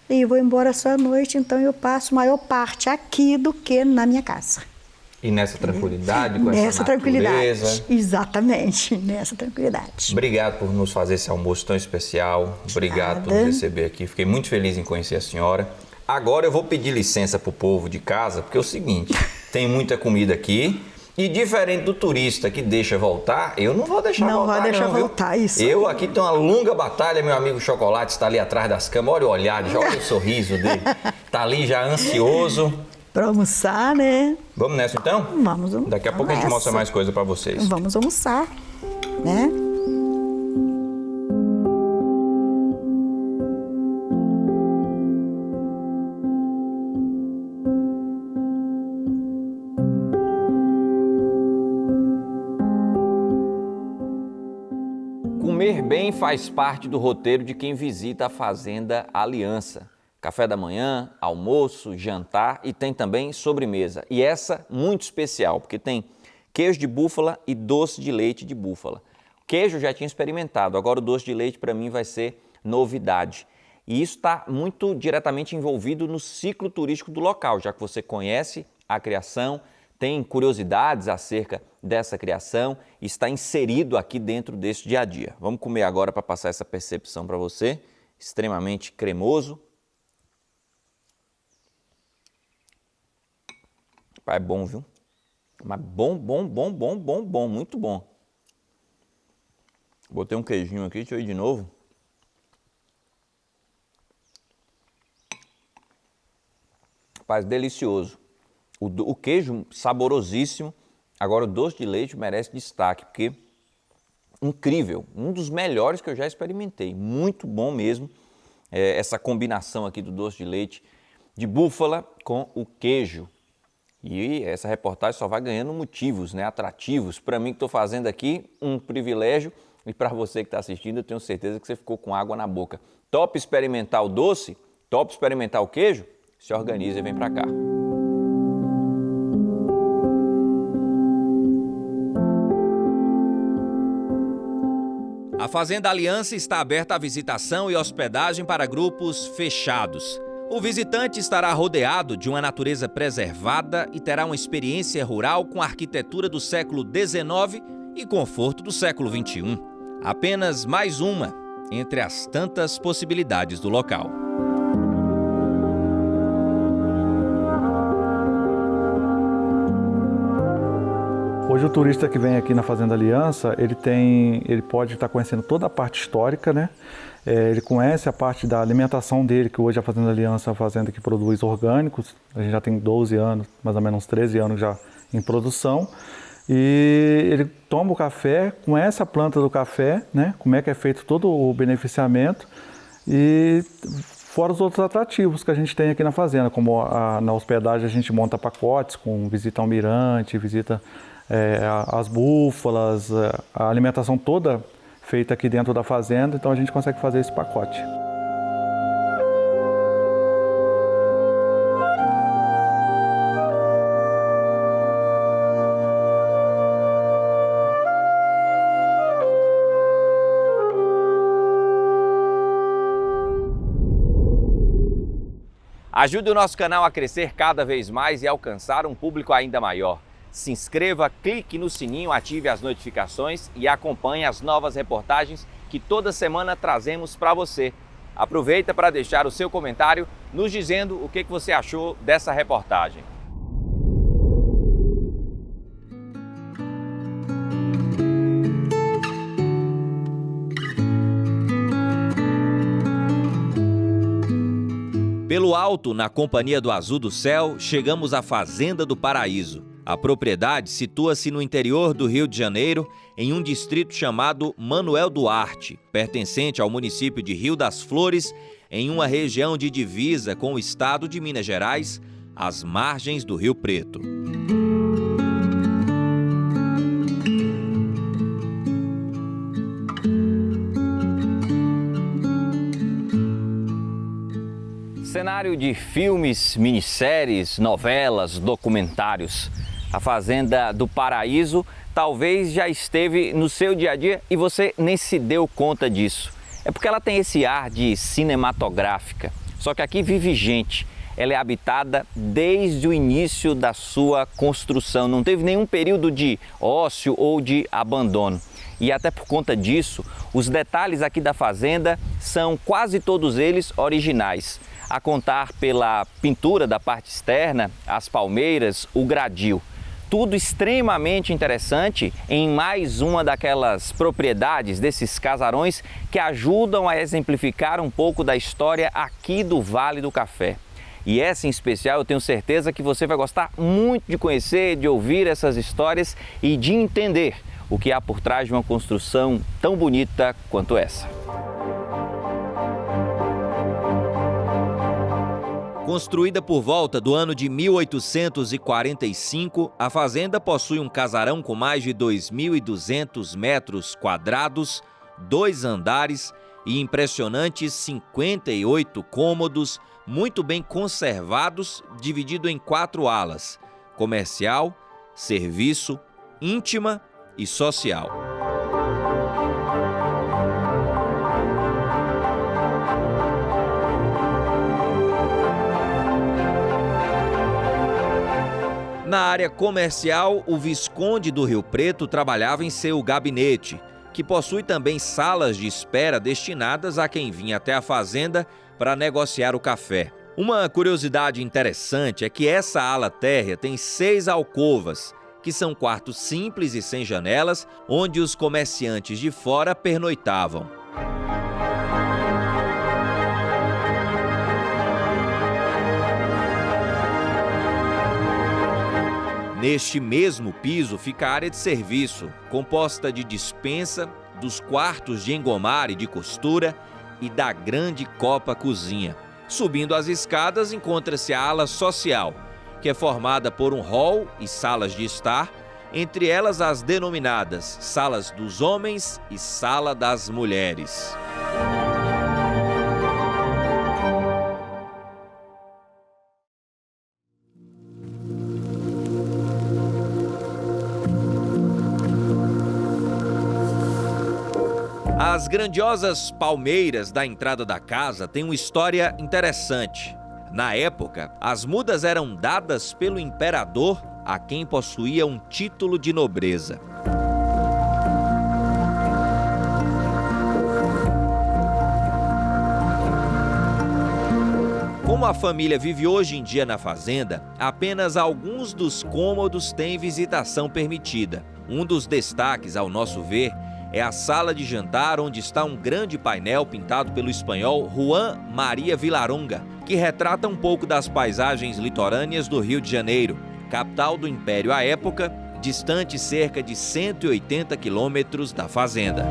E vou embora só à noite, então eu passo a maior parte aqui do que na minha casa. E nessa tranquilidade, com Nessa essa tranquilidade, natureza. exatamente, nessa tranquilidade. Obrigado por nos fazer esse almoço tão especial. Obrigado por nos receber aqui. Fiquei muito feliz em conhecer a senhora. Agora eu vou pedir licença pro povo de casa, porque é o seguinte, tem muita comida aqui. E diferente do turista que deixa voltar, eu não vou deixar voltar. Não vai deixar voltar, isso. Eu aqui tenho uma longa batalha, meu amigo Chocolate está ali atrás das câmeras. Olha o olhar, olha o sorriso dele. Tá ali já ansioso. Para almoçar, né? Vamos nessa então? Vamos. Daqui a pouco a gente mostra mais coisa para vocês. Vamos almoçar, né? Comer bem faz parte do roteiro de quem visita a Fazenda Aliança. Café da manhã, almoço, jantar e tem também sobremesa. E essa muito especial, porque tem queijo de búfala e doce de leite de búfala. Queijo eu já tinha experimentado, agora o doce de leite para mim vai ser novidade. E isso está muito diretamente envolvido no ciclo turístico do local, já que você conhece a criação, tem curiosidades acerca dessa criação e está inserido aqui dentro desse dia a dia. Vamos comer agora para passar essa percepção para você, extremamente cremoso. É bom, viu? Mas bom, muito bom. Botei um queijinho aqui, deixa eu ir de novo. Rapaz, delicioso. O queijo saborosíssimo. Agora o doce de leite merece destaque, porque incrível. Um dos melhores que eu já experimentei. Muito bom mesmo. Essa combinação aqui do doce de leite de búfala com o queijo. E essa reportagem só vai ganhando motivos, né, atrativos. Para mim que estou fazendo aqui, um privilégio. E para você que está assistindo, eu tenho certeza que você ficou com água na boca. Top experimentar o doce? Top experimentar o queijo? Se organiza e vem para cá. A Fazenda Aliança está aberta à visitação e hospedagem para grupos fechados. O visitante estará rodeado de uma natureza preservada e terá uma experiência rural com arquitetura do século XIX e conforto do século XXI. Apenas mais uma entre as tantas possibilidades do local. Hoje o turista que vem aqui na Fazenda Aliança, ele pode estar conhecendo toda a parte histórica, né? Ele conhece a parte da alimentação dele, que hoje a Fazenda Aliança é uma fazenda que produz orgânicos. A gente já tem 12 anos, mais ou menos uns 13 anos já em produção. E ele toma o café, conhece a planta do café, né? Como é que é feito todo o beneficiamento. E fora os outros atrativos que a gente tem aqui na fazenda, como na hospedagem a gente monta pacotes com visita ao mirante, visita as búfalas, a alimentação toda feita aqui dentro da fazenda, então a gente consegue fazer esse pacote. Ajude o nosso canal a crescer cada vez mais e alcançar um público ainda maior. Se inscreva, clique no sininho, ative as notificações e acompanhe as novas reportagens que toda semana trazemos para você. Aproveita para deixar o seu comentário nos dizendo o que você achou dessa reportagem. Pelo alto, na Companhia do Azul do Céu, chegamos à Fazenda do Paraíso. A propriedade situa-se no interior do Rio de Janeiro, em um distrito chamado Manuel Duarte, pertencente ao município de Rio das Flores, em uma região de divisa com o estado de Minas Gerais, às margens do Rio Preto. Cenário de filmes, minisséries, novelas, documentários. A Fazenda do Paraíso talvez já esteve no seu dia a dia e você nem se deu conta disso. É porque ela tem esse ar de cinematográfica. Só que aqui vive gente. Ela é habitada desde o início da sua construção. Não teve nenhum período de ócio ou de abandono. E até por conta disso, os detalhes aqui da fazenda são quase todos eles originais. A contar pela pintura da parte externa, as palmeiras, o gradil. Tudo extremamente interessante em mais uma daquelas propriedades desses casarões que ajudam a exemplificar um pouco da história aqui do Vale do Café. E essa em especial eu tenho certeza que você vai gostar muito de conhecer, de ouvir essas histórias e de entender o que há por trás de uma construção tão bonita quanto essa. Construída por volta do ano de 1845, a fazenda possui um casarão com mais de 2.200 metros quadrados, 2 andares e impressionantes 58 cômodos, muito bem conservados, dividido em 4 alas: comercial, serviço, íntima e social. Na área comercial, o Visconde do Rio Preto trabalhava em seu gabinete, que possui também salas de espera destinadas a quem vinha até a fazenda para negociar o café. Uma curiosidade interessante é que essa ala térrea tem 6 alcovas, que são quartos simples e sem janelas, onde os comerciantes de fora pernoitavam. Neste mesmo piso fica a área de serviço, composta de despensa, dos quartos de engomar e de costura e da grande copa cozinha. Subindo as escadas encontra-se a ala social, que é formada por um hall e salas de estar, entre elas as denominadas salas dos homens e sala das mulheres. As grandiosas palmeiras da entrada da casa têm uma história interessante. Na época, as mudas eram dadas pelo imperador a quem possuía um título de nobreza. Como a família vive hoje em dia na fazenda, apenas alguns dos cômodos têm visitação permitida. Um dos destaques, ao nosso ver, é a sala de jantar, onde está um grande painel pintado pelo espanhol Juan Maria Villaronga, que retrata um pouco das paisagens litorâneas do Rio de Janeiro, capital do Império à época, distante cerca de 180 quilômetros da fazenda.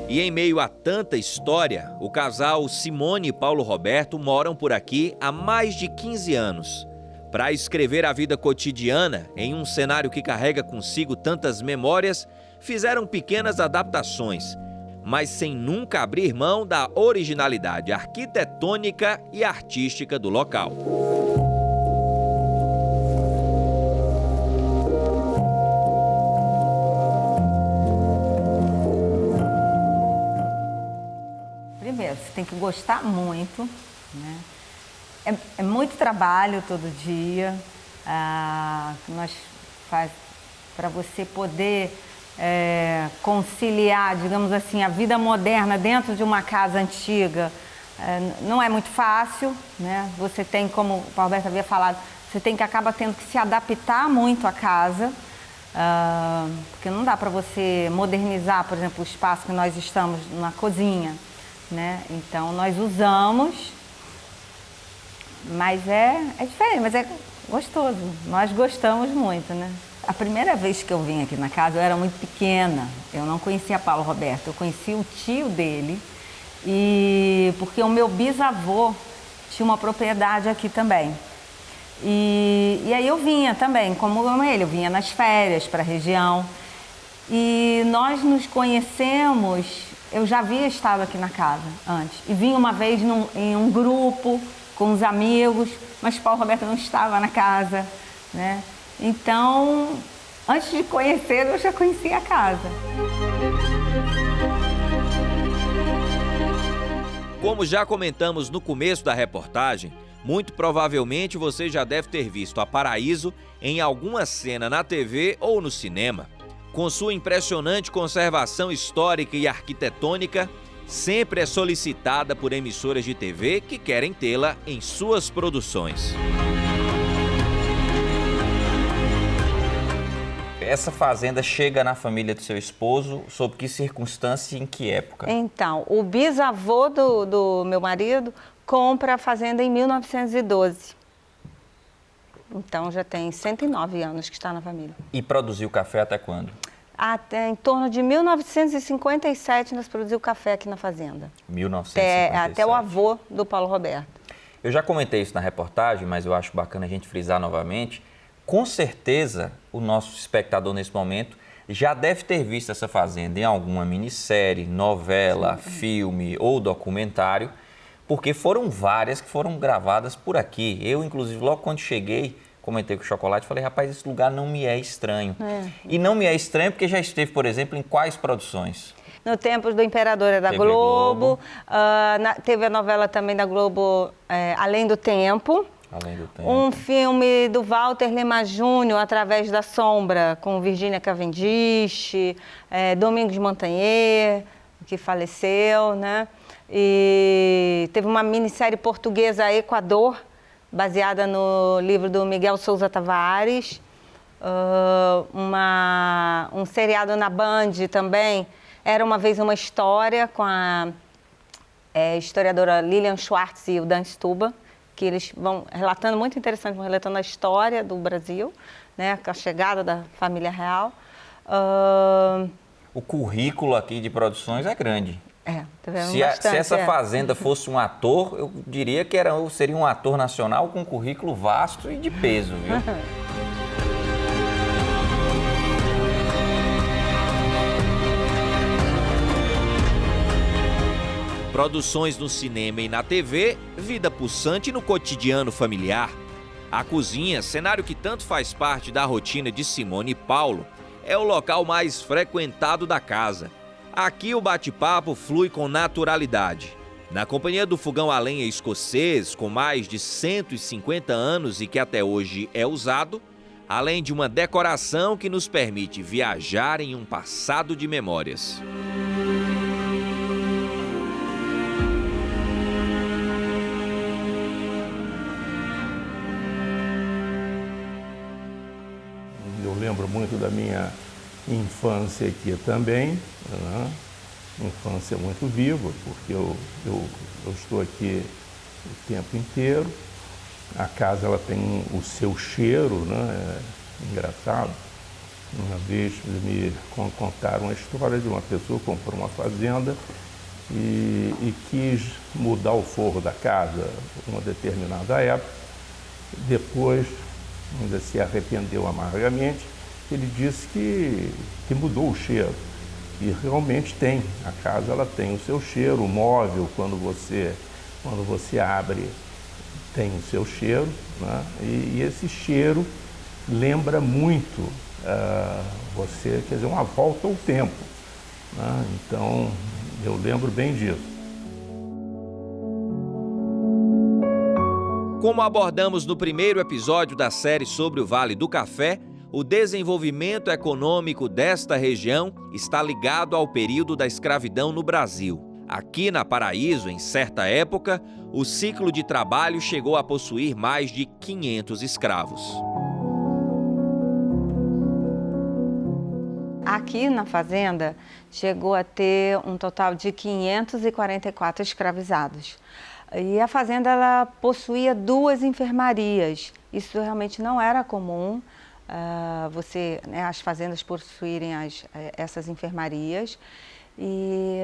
E em meio a tanta história, o casal Simone e Paulo Roberto moram por aqui há mais de 15 anos. Para escrever a vida cotidiana em um cenário que carrega consigo tantas memórias, fizeram pequenas adaptações, mas sem nunca abrir mão da originalidade arquitetônica e artística do local. que gostar muito, né? É muito trabalho todo dia, para você poder conciliar, digamos assim, a vida moderna dentro de uma casa antiga. Não é muito fácil, né? Você tem, como o Paulo Roberto havia falado, acaba tendo que se adaptar muito à casa, porque não dá para você modernizar, por exemplo, o espaço que nós estamos na cozinha, né? Então nós usamos, mas é diferente, mas é gostoso. Nós gostamos muito, né? A primeira vez que eu vim aqui na casa, eu era muito pequena. Eu não conhecia Paulo Roberto, eu conhecia o tio dele, porque o meu bisavô tinha uma propriedade aqui também. E aí eu vinha também, como ele, eu vinha nas férias para a região. E nós nos conhecemos, eu já havia estado aqui na casa antes. E vim uma vez em um grupo com os amigos, mas Paulo Roberto não estava na casa, né? Então, antes de conhecer, eu já conhecia a casa. Como já comentamos no começo da reportagem, muito provavelmente você já deve ter visto a Paraíso em alguma cena na TV ou no cinema. Com sua impressionante conservação histórica e arquitetônica, sempre é solicitada por emissoras de TV que querem tê-la em suas produções. Essa fazenda chega na família do seu esposo sob que circunstância e em que época? Então, o bisavô do meu marido compra a fazenda em 1912. Então, já tem 109 anos que está na família. E produziu café até quando? Até em torno de 1957 nós produzimos café aqui na fazenda. 1957. Até o avô do Paulo Roberto. Eu já comentei isso na reportagem, mas eu acho bacana a gente frisar novamente. Com certeza, o nosso espectador nesse momento já deve ter visto essa fazenda em alguma minissérie, novela, filme ou documentário, porque foram várias que foram gravadas por aqui. Eu, inclusive, logo quando cheguei, comentei com o Chocolate, falei, rapaz, esse lugar não me é estranho. E não me é estranho porque já esteve, por exemplo, em quais produções? No tempo do Imperador é da TV Globo. Teve a novela também da Globo, Além do Tempo. Além do Tempo. Um filme do Walter Lema Júnior, Através da Sombra, com Virginia Cavendish, Domingos Montanher, que faleceu, né? E teve uma minissérie portuguesa, Equador, baseada no livro do Miguel Sousa Tavares. Um seriado na Band também, Era Uma Vez Uma História, com a historiadora Lilian Schwartz e o Dan Stuba, que eles vão relatando, muito interessante, vão relatando a história do Brasil, né, com a chegada da família real. O currículo aqui de produções é grande. Se essa fazenda fosse um ator, eu diria que seria um ator nacional com um currículo vasto e de peso, viu? Produções no cinema e na TV, vida pulsante no cotidiano familiar. A cozinha, cenário que tanto faz parte da rotina de Simone e Paulo, é o local mais frequentado da casa. Aqui o bate-papo flui com naturalidade. Na companhia do fogão a lenha escocês, com mais de 150 anos e que até hoje é usado, além de uma decoração que nos permite viajar em um passado de memórias. Eu lembro muito da minha infância aqui também, né? Infância muito viva, porque eu estou aqui o tempo inteiro. A casa ela tem o seu cheiro, né? É engraçado. Uma vez me contaram a história de uma pessoa que comprou uma fazenda e quis mudar o forro da casa uma determinada época. Depois ainda se arrependeu amargamente. Ele disse que mudou o cheiro. E realmente tem. A casa ela tem o seu cheiro, o móvel, quando você abre, tem o seu cheiro, né? E esse cheiro lembra muito você, quer dizer, uma volta ao tempo, né? Então, eu lembro bem disso. Como abordamos no primeiro episódio da série sobre o Vale do Café, o desenvolvimento econômico desta região está ligado ao período da escravidão no Brasil. Aqui na Paraíso, em certa época, o ciclo de trabalho chegou a possuir mais de 500 escravos. Aqui na fazenda chegou a ter um total de 544 escravizados. E a fazenda ela possuía 2 enfermarias. Isso realmente não era comum, as fazendas possuírem essas enfermarias. E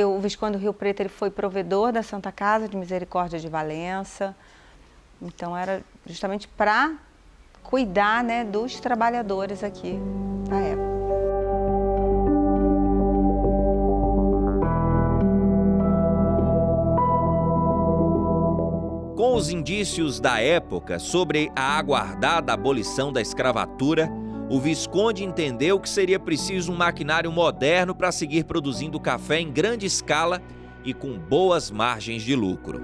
o Visconde do Rio Preto ele foi provedor da Santa Casa de Misericórdia de Valença. Então era justamente para cuidar, né, dos trabalhadores aqui da época. Com os indícios da época sobre a aguardada abolição da escravatura, o Visconde entendeu que seria preciso um maquinário moderno para seguir produzindo café em grande escala e com boas margens de lucro.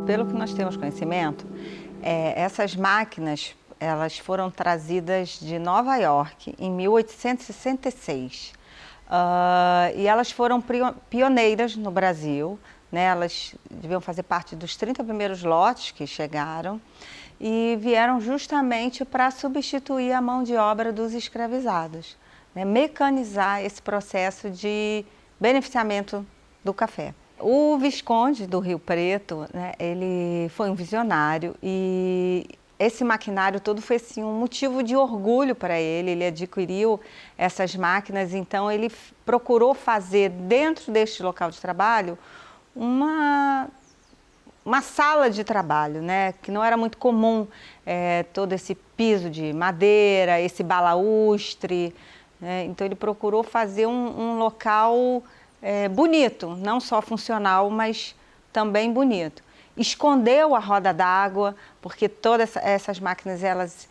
Pelo que nós temos conhecimento, essas máquinas elas foram trazidas de Nova York em 1866. E elas foram pioneiras no Brasil, né? Elas deviam fazer parte dos 30 primeiros lotes que chegaram e vieram justamente para substituir a mão de obra dos escravizados, né? Mecanizar esse processo de beneficiamento do café. O Visconde do Rio Preto, né, ele foi um visionário e esse maquinário todo foi assim, um motivo de orgulho para ele. Ele adquiriu essas máquinas, então ele procurou fazer dentro deste local de trabalho uma sala de trabalho, né, que não era muito comum, todo esse piso de madeira, esse balaústre, né, então ele procurou fazer um local bonito, não só funcional, mas também bonito. Escondeu a roda d'água, porque todas essas máquinas elas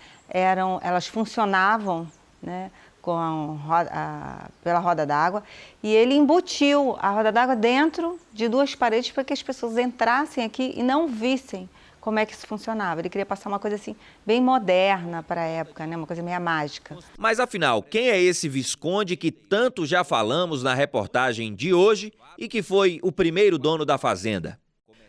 funcionavam, né, pela roda d'água, e ele embutiu a roda d'água dentro de 2 paredes para que as pessoas entrassem aqui e não vissem como é que isso funcionava. Ele queria passar uma coisa assim bem moderna para a época, né, uma coisa meio mágica. Mas afinal, quem é esse Visconde que tanto já falamos na reportagem de hoje e que foi o primeiro dono da fazenda?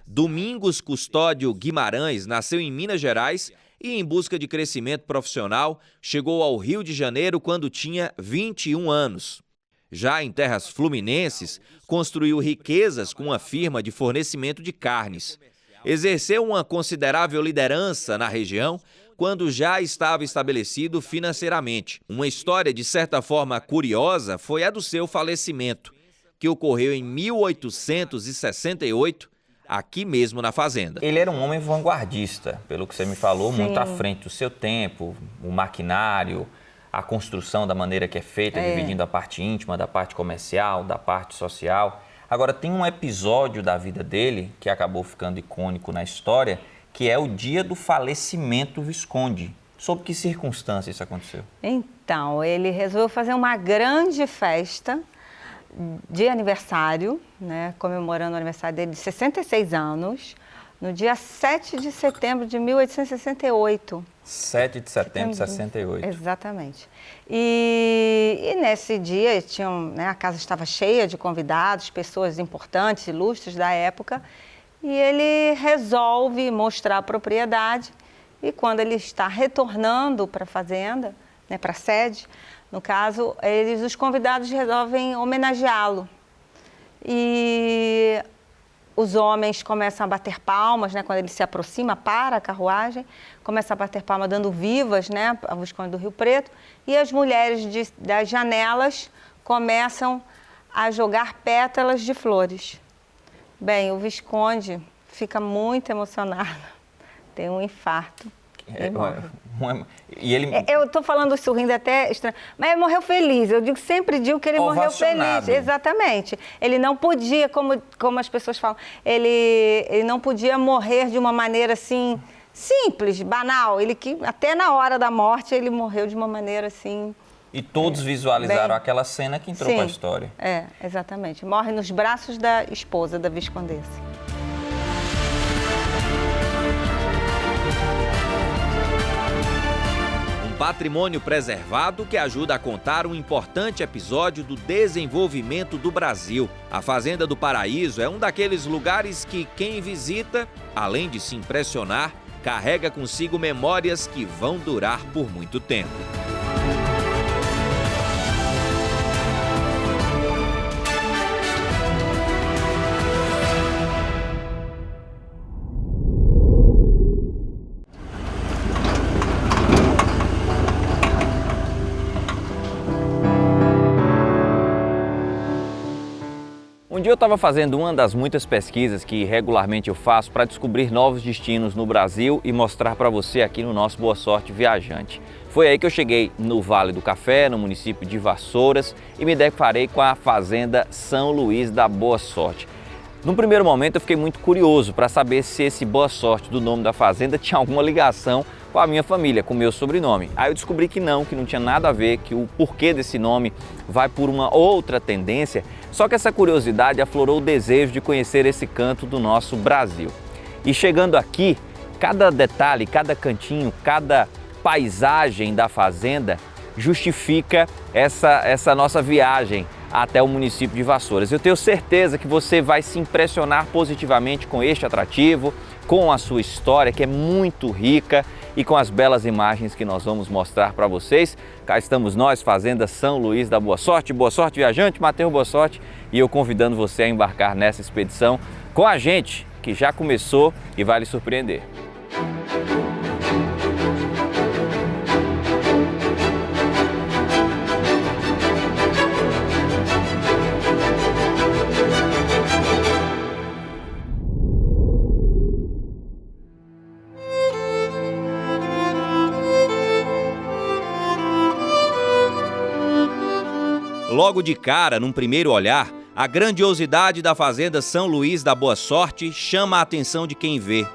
Domingos Custódio Guimarães nasceu em Minas Gerais e, em busca de crescimento profissional, chegou ao Rio de Janeiro quando tinha 21 anos. Já em terras fluminenses, construiu riquezas com uma firma de fornecimento de carnes. Exerceu uma considerável liderança na região quando já estava estabelecido financeiramente. Uma história de certa forma curiosa foi a do seu falecimento, que ocorreu em 1868, aqui mesmo na fazenda. Ele era um homem vanguardista, pelo que você me falou, Sim. muito à frente do seu tempo, o maquinário, a construção da maneira que é feita, dividindo a parte íntima da parte comercial, da parte social. Agora, tem um episódio da vida dele que acabou ficando icônico na história, que é o dia do falecimento do Visconde. Sob que circunstância isso aconteceu? Então, ele resolveu fazer uma grande festa de aniversário, né, comemorando o aniversário dele de 66 anos, no dia 7 de setembro de 1868. 7 de setembro de 68. Exatamente. E nesse dia, a casa estava cheia de convidados, pessoas importantes, ilustres da época, e ele resolve mostrar a propriedade, e quando ele está retornando para a fazenda, né, para a sede, no caso, os convidados resolvem homenageá-lo. E os homens começam a bater palmas, né, quando ele se aproxima para a carruagem, começam a bater palmas dando vivas, né, ao Visconde do Rio Preto, e as mulheres das janelas começam a jogar pétalas de flores. Bem, o Visconde fica muito emocionado, tem um infarto. E ele... Eu estou falando isso rindo até estranho, mas ele morreu feliz. Eu sempre digo que ele morreu feliz. Exatamente. Ele não podia, como as pessoas falam, ele não podia morrer de uma maneira assim, simples, banal. Até na hora da morte ele morreu de uma maneira assim, E todos visualizaram aquela cena que entrou para a história. É, exatamente. Morre nos braços da esposa da viscondessa. Um patrimônio preservado que ajuda a contar um importante episódio do desenvolvimento do Brasil. A Fazenda do Paraíso é um daqueles lugares que quem visita, além de se impressionar, carrega consigo memórias que vão durar por muito tempo. Um dia eu estava fazendo uma das muitas pesquisas que regularmente eu faço para descobrir novos destinos no Brasil e mostrar para você aqui no nosso Boa Sorte Viajante. Foi aí que eu cheguei no Vale do Café, no município de Vassouras, e me deparei com a Fazenda São Luís da Boa Sorte. Num primeiro momento eu fiquei muito curioso para saber se esse Boa Sorte do nome da fazenda tinha alguma ligação com a minha família, com o meu sobrenome. Aí eu descobri que não tinha nada a ver, que o porquê desse nome vai por uma outra tendência, só que essa curiosidade aflorou o desejo de conhecer esse canto do nosso Brasil. E chegando aqui, cada detalhe, cada cantinho, cada paisagem da fazenda justifica essa nossa viagem até o município de Vassouras. Eu tenho certeza que você vai se impressionar positivamente com este atrativo, com a sua história, que é muito rica, e com as belas imagens que nós vamos mostrar para vocês. Cá estamos nós, Fazenda São Luís da Boa Sorte Viajante, Matheus Boa Sorte, e eu convidando você a embarcar nessa expedição com a gente, que já começou e vai lhe surpreender. Logo de cara, num primeiro olhar, a grandiosidade da Fazenda São Luís da Boa Sorte chama a atenção de quem vê.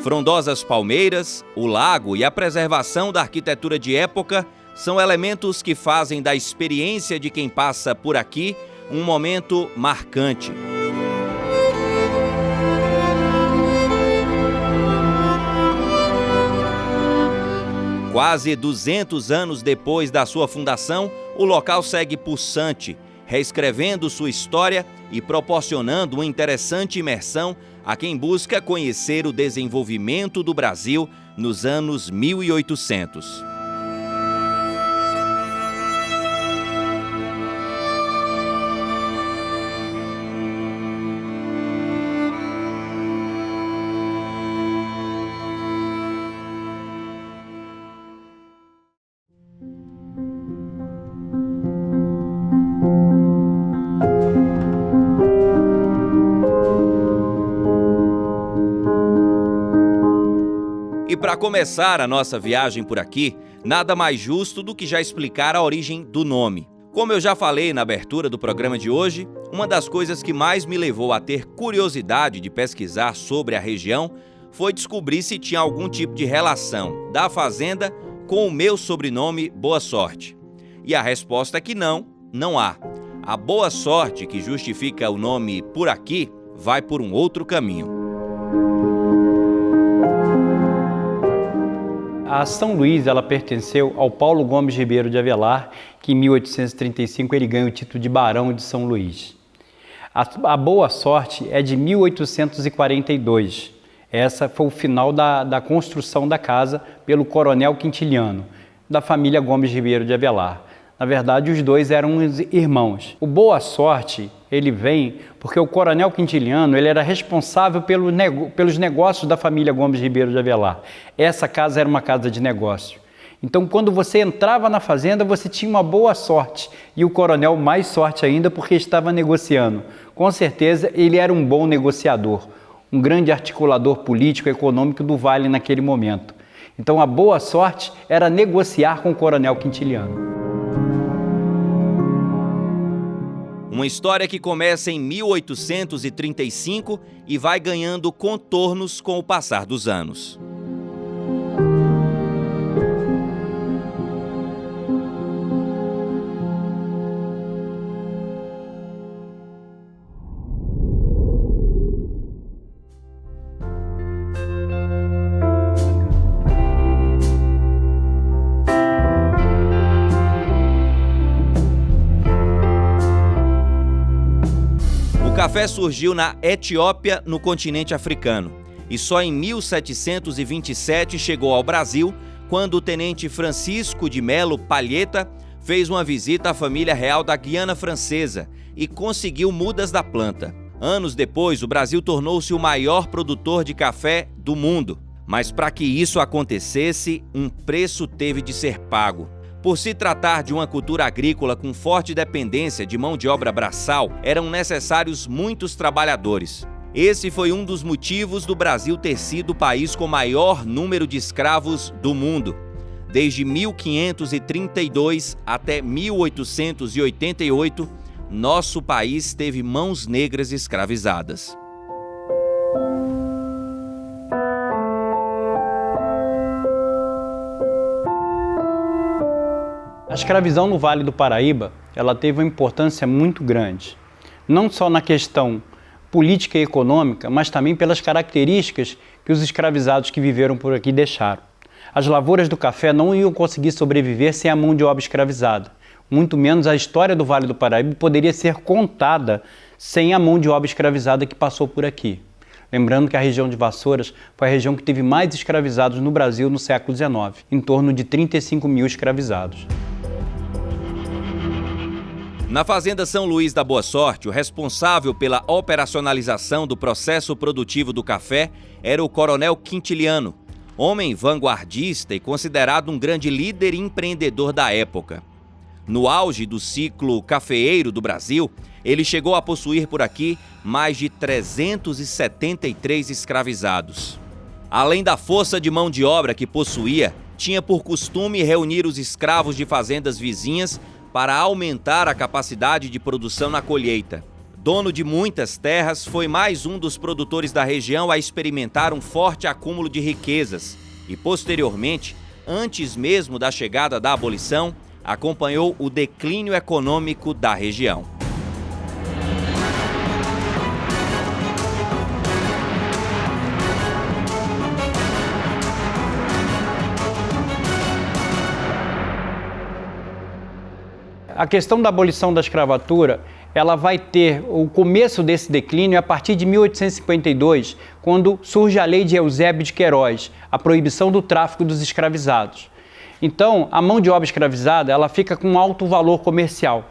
Frondosas palmeiras, o lago e a preservação da arquitetura de época são elementos que fazem da experiência de quem passa por aqui um momento marcante. Quase 200 anos depois da sua fundação, o local segue pulsante, reescrevendo sua história e proporcionando uma interessante imersão a quem busca conhecer o desenvolvimento do Brasil nos anos 1800. E para começar a nossa viagem por aqui, nada mais justo do que já explicar a origem do nome. Como eu já falei na abertura do programa de hoje, uma das coisas que mais me levou a ter curiosidade de pesquisar sobre a região foi descobrir se tinha algum tipo de relação da fazenda com o meu sobrenome Boa Sorte. E a resposta é que não há. A boa sorte que justifica o nome por aqui vai por um outro caminho. A São Luís, ela pertenceu ao Paulo Gomes Ribeiro de Avelar, que em 1835 ele ganha o título de Barão de São Luís. A Boa Sorte é de 1842. Essa foi o final da construção da casa pelo Coronel Quintiliano, da família Gomes Ribeiro de Avelar. Na verdade, os dois eram irmãos. O Boa Sorte, ele vem porque o Coronel Quintiliano ele era responsável pelos negócios da família Gomes Ribeiro de Avelar. Essa casa era uma casa de negócio. Então, quando você entrava na fazenda, você tinha uma boa sorte. E o coronel mais sorte ainda porque estava negociando. Com certeza, ele era um bom negociador, um grande articulador político e econômico do Vale naquele momento. Então, a boa sorte era negociar com o Coronel Quintiliano. Uma história que começa em 1835 e vai ganhando contornos com o passar dos anos. O café surgiu na Etiópia, no continente africano, e só em 1727 chegou ao Brasil, quando o tenente Francisco de Melo Palheta fez uma visita à família real da Guiana Francesa e conseguiu mudas da planta. Anos depois, o Brasil tornou-se o maior produtor de café do mundo. Mas para que isso acontecesse, um preço teve de ser pago. Por se tratar de uma cultura agrícola com forte dependência de mão de obra braçal, eram necessários muitos trabalhadores. Esse foi um dos motivos do Brasil ter sido o país com maior número de escravos do mundo. Desde 1532 até 1888, nosso país teve mãos negras escravizadas. A escravidão no Vale do Paraíba, ela teve uma importância muito grande, não só na questão política e econômica, mas também pelas características que os escravizados que viveram por aqui deixaram. As lavouras do café não iam conseguir sobreviver sem a mão de obra escravizada, muito menos a história do Vale do Paraíba poderia ser contada sem a mão de obra escravizada que passou por aqui. Lembrando que a região de Vassouras foi a região que teve mais escravizados no Brasil no século XIX, em torno de 35 mil escravizados. Na Fazenda São Luís da Boa Sorte, o responsável pela operacionalização do processo produtivo do café era o Coronel Quintiliano, homem vanguardista e considerado um grande líder e empreendedor da época. No auge do ciclo cafeeiro do Brasil, ele chegou a possuir por aqui mais de 373 escravizados. Além da força de mão de obra que possuía, tinha por costume reunir os escravos de fazendas vizinhas para aumentar a capacidade de produção na colheita. Dono de muitas terras, foi mais um dos produtores da região a experimentar um forte acúmulo de riquezas e, posteriormente, antes mesmo da chegada da abolição, acompanhou o declínio econômico da região. A questão da abolição da escravatura, ela vai ter o começo desse declínio a partir de 1852, quando surge a lei de Eusébio de Queiroz, a proibição do tráfico dos escravizados. Então, a mão de obra escravizada, ela fica com alto valor comercial.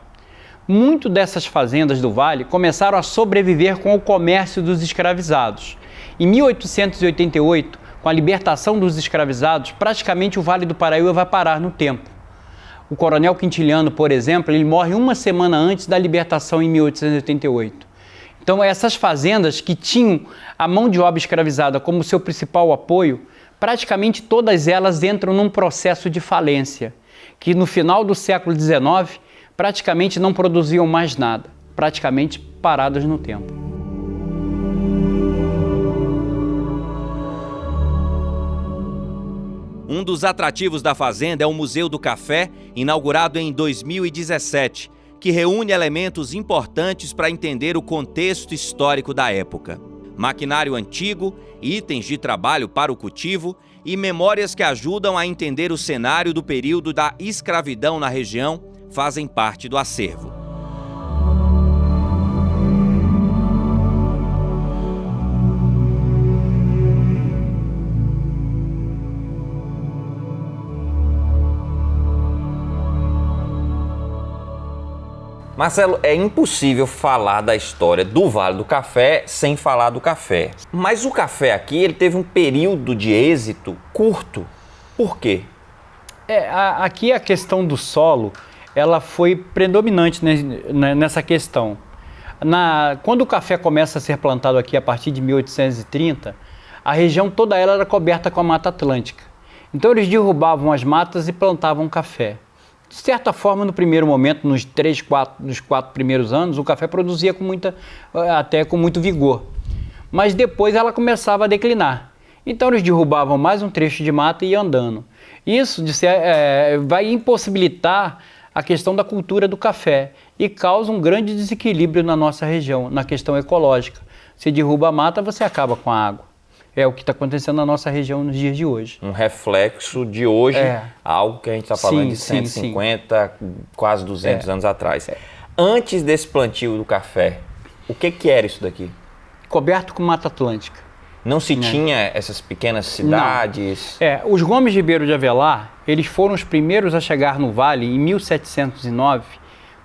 Muito dessas fazendas do Vale começaram a sobreviver com o comércio dos escravizados. Em 1888, com a libertação dos escravizados, praticamente o Vale do Paraíba vai parar no tempo. O Coronel Quintiliano, por exemplo, ele morre uma semana antes da libertação em 1888. Então, essas fazendas que tinham a mão de obra escravizada como seu principal apoio, praticamente todas elas entram num processo de falência, que no final do século XIX praticamente não produziam mais nada, praticamente paradas no tempo. Um dos atrativos da fazenda é o Museu do Café, inaugurado em 2017, que reúne elementos importantes para entender o contexto histórico da época. Maquinário antigo, itens de trabalho para o cultivo e memórias que ajudam a entender o cenário do período da escravidão na região fazem parte do acervo. Marcelo, é impossível falar da história do Vale do Café sem falar do café. Mas o café aqui, ele teve um período de êxito curto. Por quê? Aqui a questão do solo, ela foi predominante nessa questão. Quando o café começa a ser plantado aqui a partir de 1830, a região toda ela era coberta com a Mata Atlântica. Então eles derrubavam as matas e plantavam café. De certa forma, no primeiro momento, nos 4 primeiros anos, o café produzia até com muito vigor. Mas depois ela começava a declinar. Então eles derrubavam mais um trecho de mata e iam andando. Isso vai impossibilitar a questão da cultura do café e causa um grande desequilíbrio na nossa região, na questão ecológica. Se derruba a mata, você acaba com a água. É o que está acontecendo na nossa região nos dias de hoje. Um reflexo de hoje, algo que a gente está falando de 150, quase 200 anos atrás. Antes desse plantio do café, o que era isso daqui? Coberto com Mata Atlântica. Não se tinha essas pequenas cidades? Os Gomes Ribeiro de Avelar, eles foram os primeiros a chegar no vale em 1709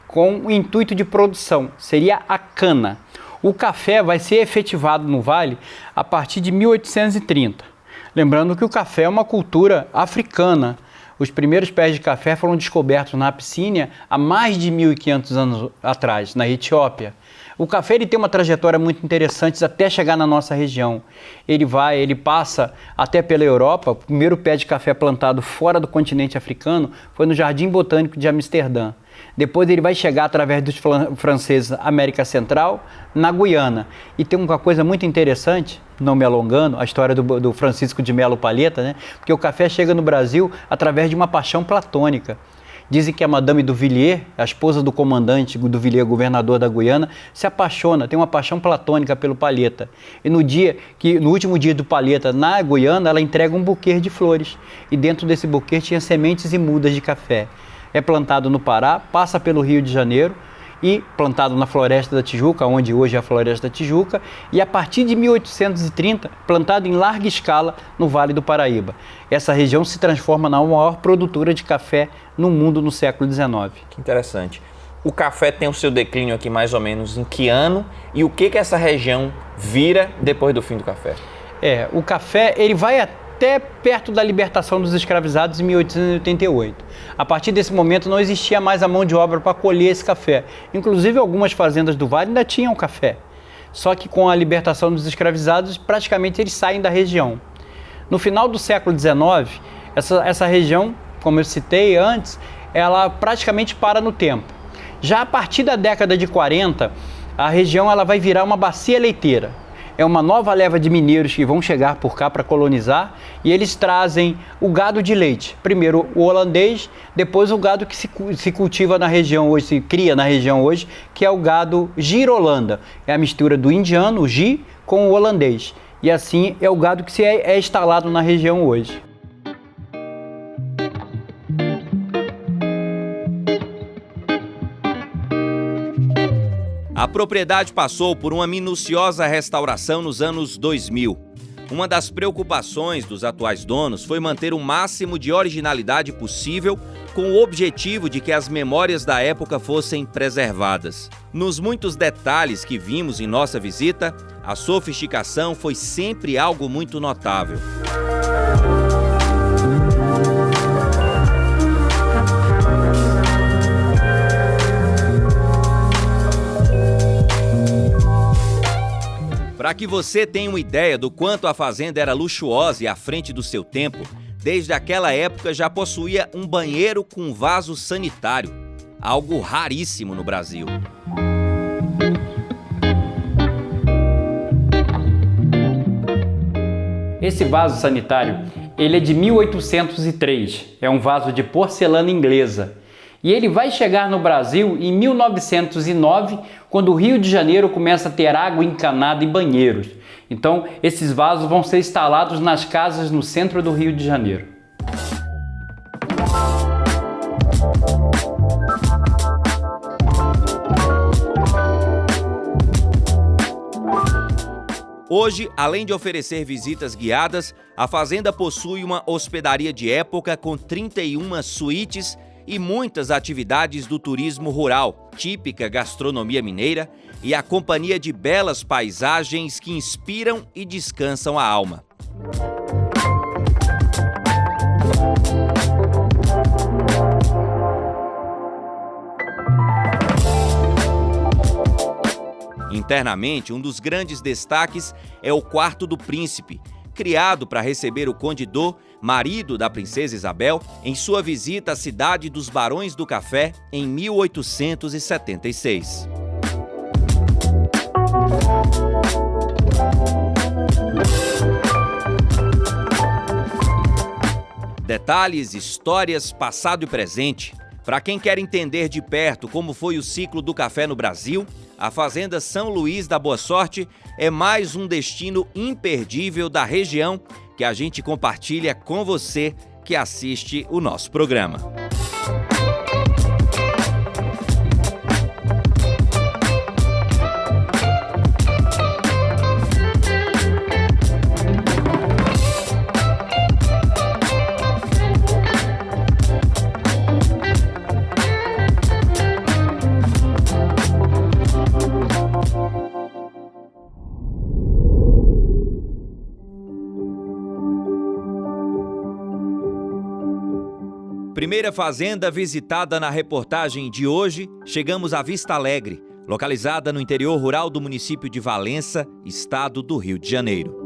com o intuito de produção, seria a cana. O café vai ser efetivado no vale a partir de 1830. Lembrando que o café é uma cultura africana. Os primeiros pés de café foram descobertos na Abissínia há mais de 1.500 anos atrás, na Etiópia. O café ele tem uma trajetória muito interessante até chegar na nossa região. Ele passa até pela Europa. O primeiro pé de café plantado fora do continente africano foi no Jardim Botânico de Amsterdã. Depois ele vai chegar através dos franceses América Central, na Guiana. E tem uma coisa muito interessante, não me alongando, a história do Francisco de Melo Palheta, né? Porque o café chega no Brasil através de uma paixão platônica. Dizem que a Madame do Villiers, a esposa do comandante do Villiers, governador da Guiana, se apaixona, tem uma paixão platônica pelo Palheta. E no último dia do Palheta, na Guiana, ela entrega um buquê de flores. E dentro desse buquê tinha sementes e mudas de café. É plantado no Pará, passa pelo Rio de Janeiro e plantado na Floresta da Tijuca, onde hoje é a Floresta da Tijuca, e a partir de 1830, plantado em larga escala no Vale do Paraíba. Essa região se transforma na maior produtora de café no mundo no século XIX. Que interessante. O café tem o seu declínio aqui mais ou menos em que ano e o que essa região vira depois do fim do café? O café ele vai até perto da libertação dos escravizados em 1888. A partir desse momento não existia mais a mão de obra para colher esse café. Inclusive algumas fazendas do Vale ainda tinham café. Só que com a libertação dos escravizados, praticamente eles saem da região. No final do século XIX, essa região, como eu citei antes, ela praticamente para no tempo. Já a partir da década de 40, a região ela vai virar uma bacia leiteira. É uma nova leva de mineiros que vão chegar por cá para colonizar e eles trazem o gado de leite. Primeiro o holandês, depois o gado que se cultiva na região hoje, se cria na região hoje, que é o gado girolanda. É a mistura do indiano, o gi, com o holandês. E assim é o gado que é instalado na região hoje. A propriedade passou por uma minuciosa restauração nos anos 2000. Uma das preocupações dos atuais donos foi manter o máximo de originalidade possível com o objetivo de que as memórias da época fossem preservadas. Nos muitos detalhes que vimos em nossa visita, a sofisticação foi sempre algo muito notável. Para que você tenha uma ideia do quanto a fazenda era luxuosa e à frente do seu tempo, desde aquela época já possuía um banheiro com vaso sanitário, algo raríssimo no Brasil. Esse vaso sanitário, ele é de 1803, é um vaso de porcelana inglesa. E ele vai chegar no Brasil em 1909, quando o Rio de Janeiro começa a ter água encanada e banheiros. Então, esses vasos vão ser instalados nas casas no centro do Rio de Janeiro. Hoje, além de oferecer visitas guiadas, a fazenda possui uma hospedaria de época com 31 suítes e muitas atividades do turismo rural, típica gastronomia mineira e a companhia de belas paisagens que inspiram e descansam a alma. Internamente, um dos grandes destaques é o Quarto do Príncipe, criado para receber o Conde D'O marido da princesa Isabel, em sua visita à cidade dos Barões do Café em 1876. Detalhes, histórias, passado e presente. Para quem quer entender de perto como foi o ciclo do café no Brasil, a Fazenda São Luís da Boa Sorte é mais um destino imperdível da região que a gente compartilha com você que assiste o nosso programa. Primeira fazenda visitada na reportagem de hoje, chegamos à Vista Alegre, localizada no interior rural do município de Valença, estado do Rio de Janeiro.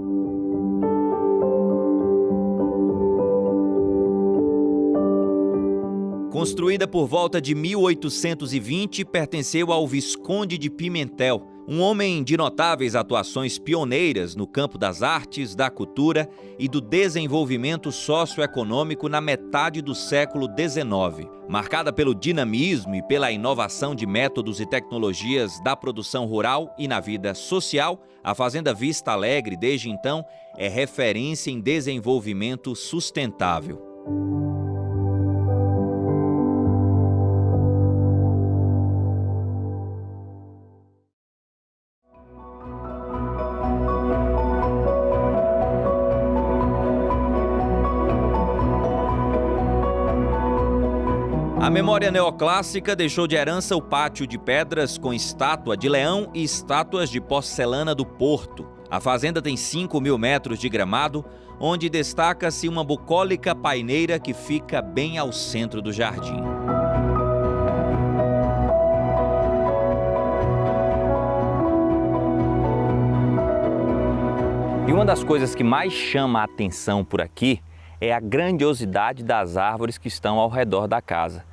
Construída por volta de 1820, pertenceu ao Visconde de Pimentel, um homem de notáveis atuações pioneiras no campo das artes, da cultura e do desenvolvimento socioeconômico na metade do século XIX. Marcada pelo dinamismo e pela inovação de métodos e tecnologias da produção rural e na vida social, a Fazenda Vista Alegre, desde então, é referência em desenvolvimento sustentável. A memória neoclássica deixou de herança o pátio de pedras com estátua de leão e estátuas de porcelana do Porto. A fazenda tem 5.000 metros de gramado, onde destaca-se uma bucólica paineira que fica bem ao centro do jardim. E uma das coisas que mais chama a atenção por aqui é a grandiosidade das árvores que estão ao redor da casa.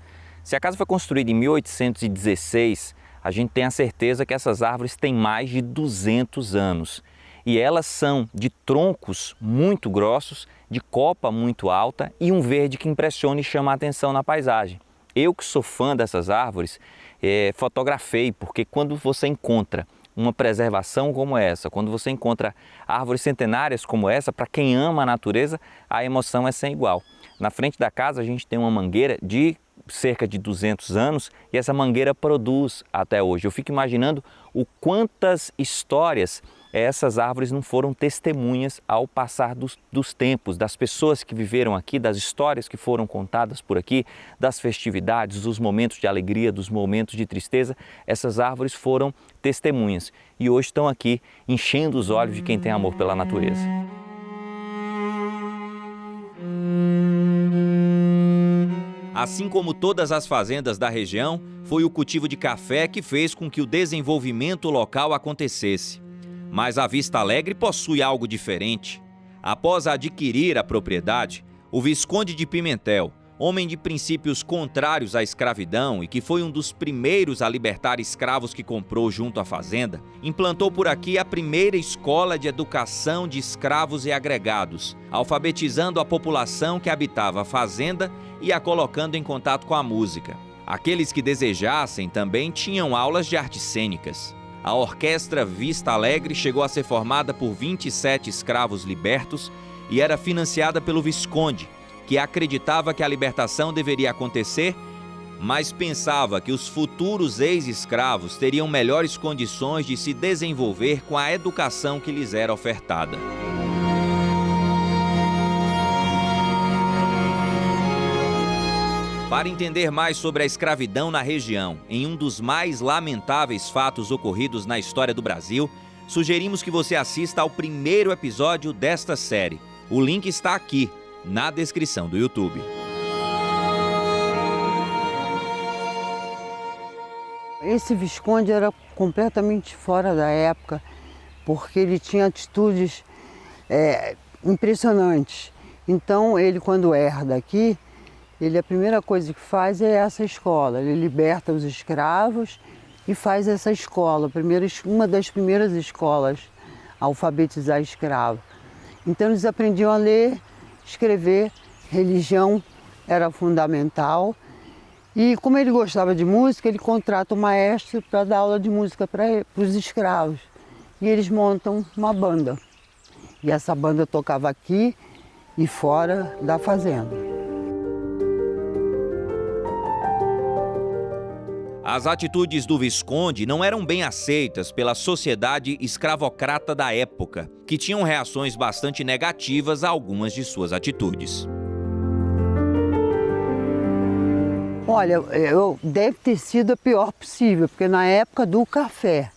Se a casa foi construída em 1816, a gente tem a certeza que essas árvores têm mais de 200 anos. E elas são de troncos muito grossos, de copa muito alta e um verde que impressiona e chama a atenção na paisagem. Eu que sou fã dessas árvores, fotografei, porque quando você encontra uma preservação como essa, quando você encontra árvores centenárias como essa, para quem ama a natureza, a emoção é sem igual. Na frente da casa a gente tem uma mangueira de cerca de 200 anos e essa mangueira produz até hoje. Eu fico imaginando o quantas histórias essas árvores não foram testemunhas ao passar dos tempos, das pessoas que viveram aqui, das histórias que foram contadas por aqui, das festividades, dos momentos de alegria, dos momentos de tristeza. Essas árvores foram testemunhas e hoje estão aqui enchendo os olhos de quem tem amor pela natureza. Assim como todas as fazendas da região, foi o cultivo de café que fez com que o desenvolvimento local acontecesse. Mas a Vista Alegre possui algo diferente. Após adquirir a propriedade, o Visconde de Pimentel, homem de princípios contrários à escravidão e que foi um dos primeiros a libertar escravos que comprou junto à fazenda, implantou por aqui a primeira escola de educação de escravos e agregados, alfabetizando a população que habitava a fazenda e a colocando em contato com a música. Aqueles que desejassem também tinham aulas de artes cênicas. A Orquestra Vista Alegre chegou a ser formada por 27 escravos libertos e era financiada pelo Visconde, que acreditava que a libertação deveria acontecer, mas pensava que os futuros ex-escravos teriam melhores condições de se desenvolver com a educação que lhes era ofertada. Para entender mais sobre a escravidão na região, em um dos mais lamentáveis fatos ocorridos na história do Brasil, sugerimos que você assista ao primeiro episódio desta série. O link está aqui, na descrição do YouTube. Esse Visconde era completamente fora da época, porque ele tinha atitudes impressionantes. Então, ele, quando herda aqui, a primeira coisa que faz é essa escola. Ele liberta os escravos e faz essa escola, uma das primeiras escolas a alfabetizar escravos. Então, eles aprendiam a ler, escrever, religião era fundamental. E como ele gostava de música, ele contrata um maestro para dar aula de música para os escravos. E eles montam uma banda. E essa banda tocava aqui e fora da fazenda. As atitudes do Visconde não eram bem aceitas pela sociedade escravocrata da época, que tinham reações bastante negativas a algumas de suas atitudes. Olha, deve ter sido a pior possível, porque na época do café,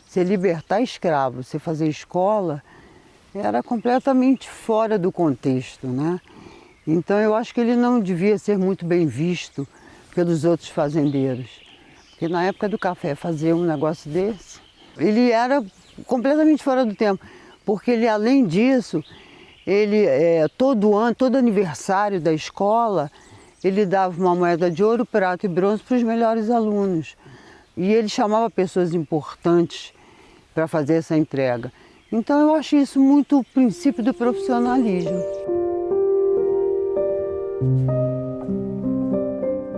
você libertar escravo, você fazer escola, era completamente fora do contexto, né? Então eu acho que ele não devia ser muito bem visto pelos outros fazendeiros. Porque na época do café fazer um negócio desse, ele era completamente fora do tempo. Porque ele, além disso, todo ano, todo aniversário da escola, ele dava uma moeda de ouro, prata e bronze para os melhores alunos. E ele chamava pessoas importantes para fazer essa entrega. Então eu acho isso muito o princípio do profissionalismo.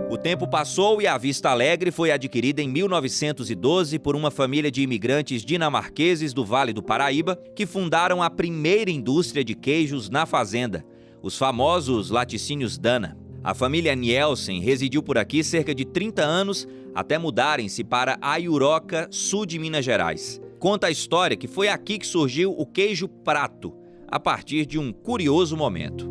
O tempo passou e a Vista Alegre foi adquirida em 1912 por uma família de imigrantes dinamarqueses do Vale do Paraíba que fundaram a primeira indústria de queijos na fazenda, os famosos laticínios Dana. A família Nielsen residiu por aqui cerca de 30 anos até mudarem-se para Aiuroca, sul de Minas Gerais. Conta a história que foi aqui que surgiu o queijo prato, a partir de um curioso momento.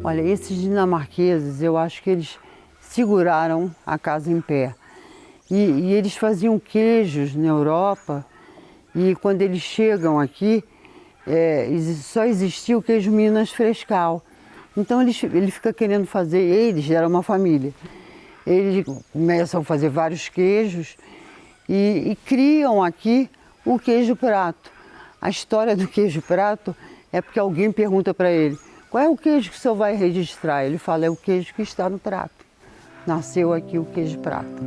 Olha, esses dinamarqueses, eu acho que eles seguraram a casa em pé. E eles faziam queijos na Europa, e quando eles chegam aqui, só existia o queijo Minas Frescal. Então ele fica querendo fazer, eles eram uma família, eles começam a fazer vários queijos e criam aqui o queijo prato. A história do queijo prato é porque alguém pergunta para ele, qual é o queijo que o senhor vai registrar? Ele fala, é o queijo que está no prato. Nasceu aqui o queijo prato.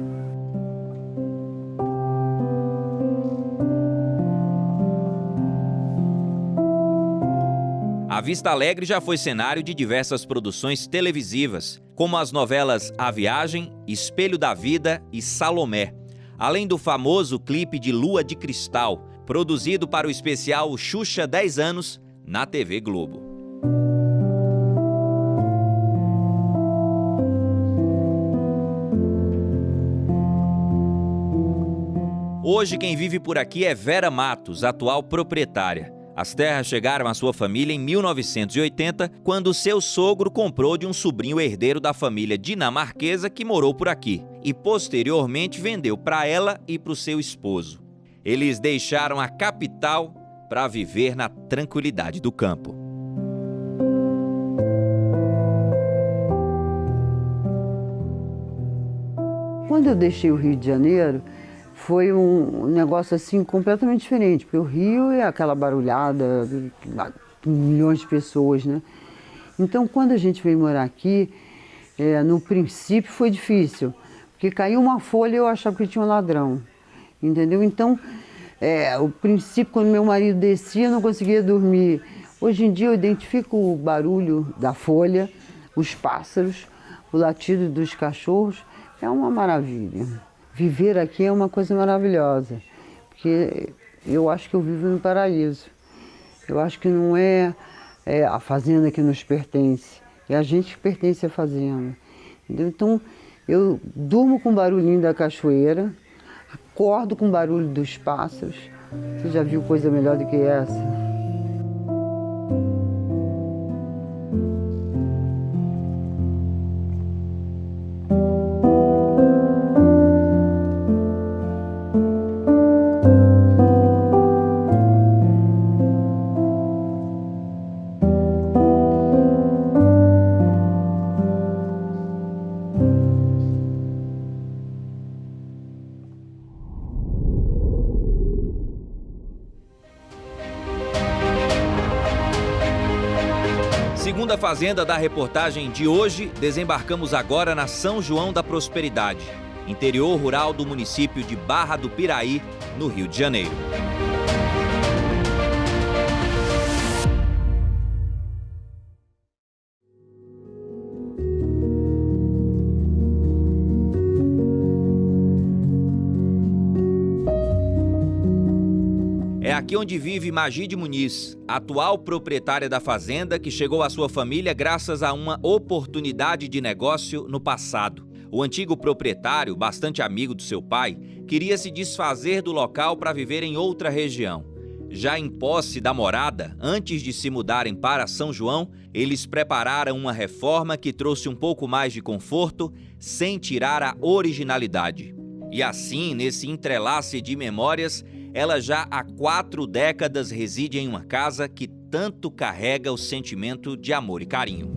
A Vista Alegre já foi cenário de diversas produções televisivas, como as novelas A Viagem, Espelho da Vida e Salomé, além do famoso clipe de Lua de Cristal, produzido para o especial Xuxa 10 anos na TV Globo. Hoje quem vive por aqui é Vera Matos, atual proprietária. As terras chegaram à sua família em 1980, quando seu sogro comprou de um sobrinho herdeiro da família dinamarquesa que morou por aqui e posteriormente vendeu para ela e para o seu esposo. Eles deixaram a capital para viver na tranquilidade do campo. Quando eu deixei o Rio de Janeiro, foi um negócio assim completamente diferente, porque o Rio é aquela barulhada, milhões de pessoas, né? Então, quando a gente veio morar aqui, no princípio foi difícil, porque caiu uma folha e eu achava que tinha um ladrão, entendeu? Então, o princípio, quando meu marido descia, eu não conseguia dormir. Hoje em dia eu identifico o barulho da folha, os pássaros, o latido dos cachorros, é uma maravilha. Viver aqui é uma coisa maravilhosa, porque eu acho que eu vivo no paraíso. Eu acho que não é a fazenda que nos pertence, é a gente que pertence à fazenda. Entendeu? Então, eu durmo com o barulhinho da cachoeira, acordo com o barulho dos pássaros. Você já viu coisa melhor do que essa? segunda fazenda da reportagem de hoje, desembarcamos agora na São João da Prosperidade, interior rural do município de Barra do Piraí, no Rio de Janeiro. É aqui onde vive Magide Muniz, atual proprietária da fazenda que chegou à sua família graças a uma oportunidade de negócio no passado. O antigo proprietário, bastante amigo do seu pai, queria se desfazer do local para viver em outra região. Já em posse da morada, antes de se mudarem para São João, eles prepararam uma reforma que trouxe um pouco mais de conforto, sem tirar a originalidade. E assim, nesse entrelace de memórias, ela já há 4 décadas reside em uma casa que tanto carrega o sentimento de amor e carinho.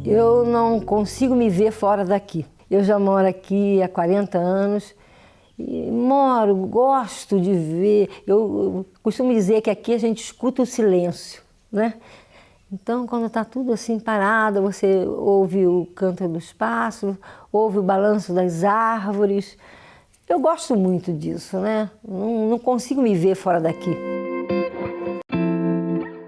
Eu não consigo me ver fora daqui. Eu já moro aqui há 40 anos e gosto de ver. Eu costumo dizer que aqui a gente escuta o silêncio, né? Então, quando está tudo assim parado, você ouve o canto dos pássaros, ouve o balanço das árvores. Eu gosto muito disso, né? Não consigo me ver fora daqui.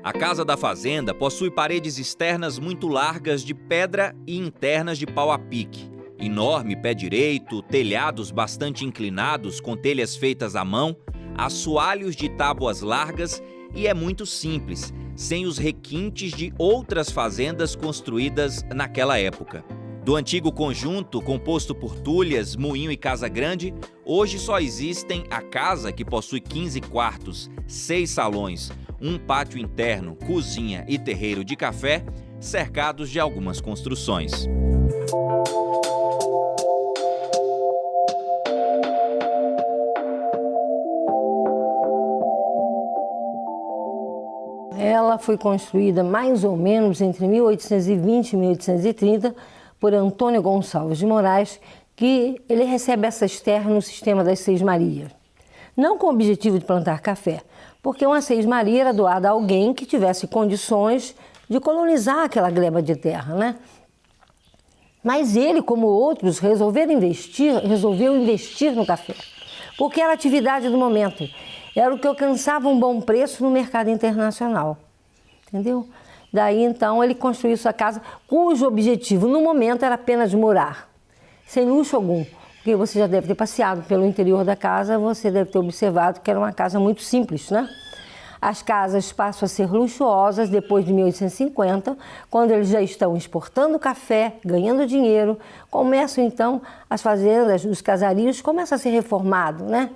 A casa da fazenda possui paredes externas muito largas de pedra e internas de pau a pique. Enorme pé direito, telhados bastante inclinados com telhas feitas à mão, assoalhos de tábuas largas e é muito simples, sem os requintes de outras fazendas construídas naquela época. Do antigo conjunto, composto por tulhas, moinho e casa grande, hoje só existem a casa, que possui 15 quartos, 6 salões, um pátio interno, cozinha e terreiro de café, cercados de algumas construções. Ela foi construída mais ou menos entre 1820 e 1830 por Antônio Gonçalves de Moraes, que ele recebe essas terras no sistema das Seis Marias. Não com o objetivo de plantar café, porque uma Seis Maria era doada a alguém que tivesse condições de colonizar aquela gleba de terra, né? Mas ele, como outros, resolveu investir no café, porque era a atividade do momento. Era o que alcançava um bom preço no mercado internacional, entendeu? Daí, então, ele construiu sua casa, cujo objetivo, no momento, era apenas morar, sem luxo algum. Porque você já deve ter passeado pelo interior da casa, você deve ter observado que era uma casa muito simples, né? As casas passam a ser luxuosas depois de 1850, quando eles já estão exportando café, ganhando dinheiro, começam, então, as fazendas, os casarios, começam a ser reformados, né?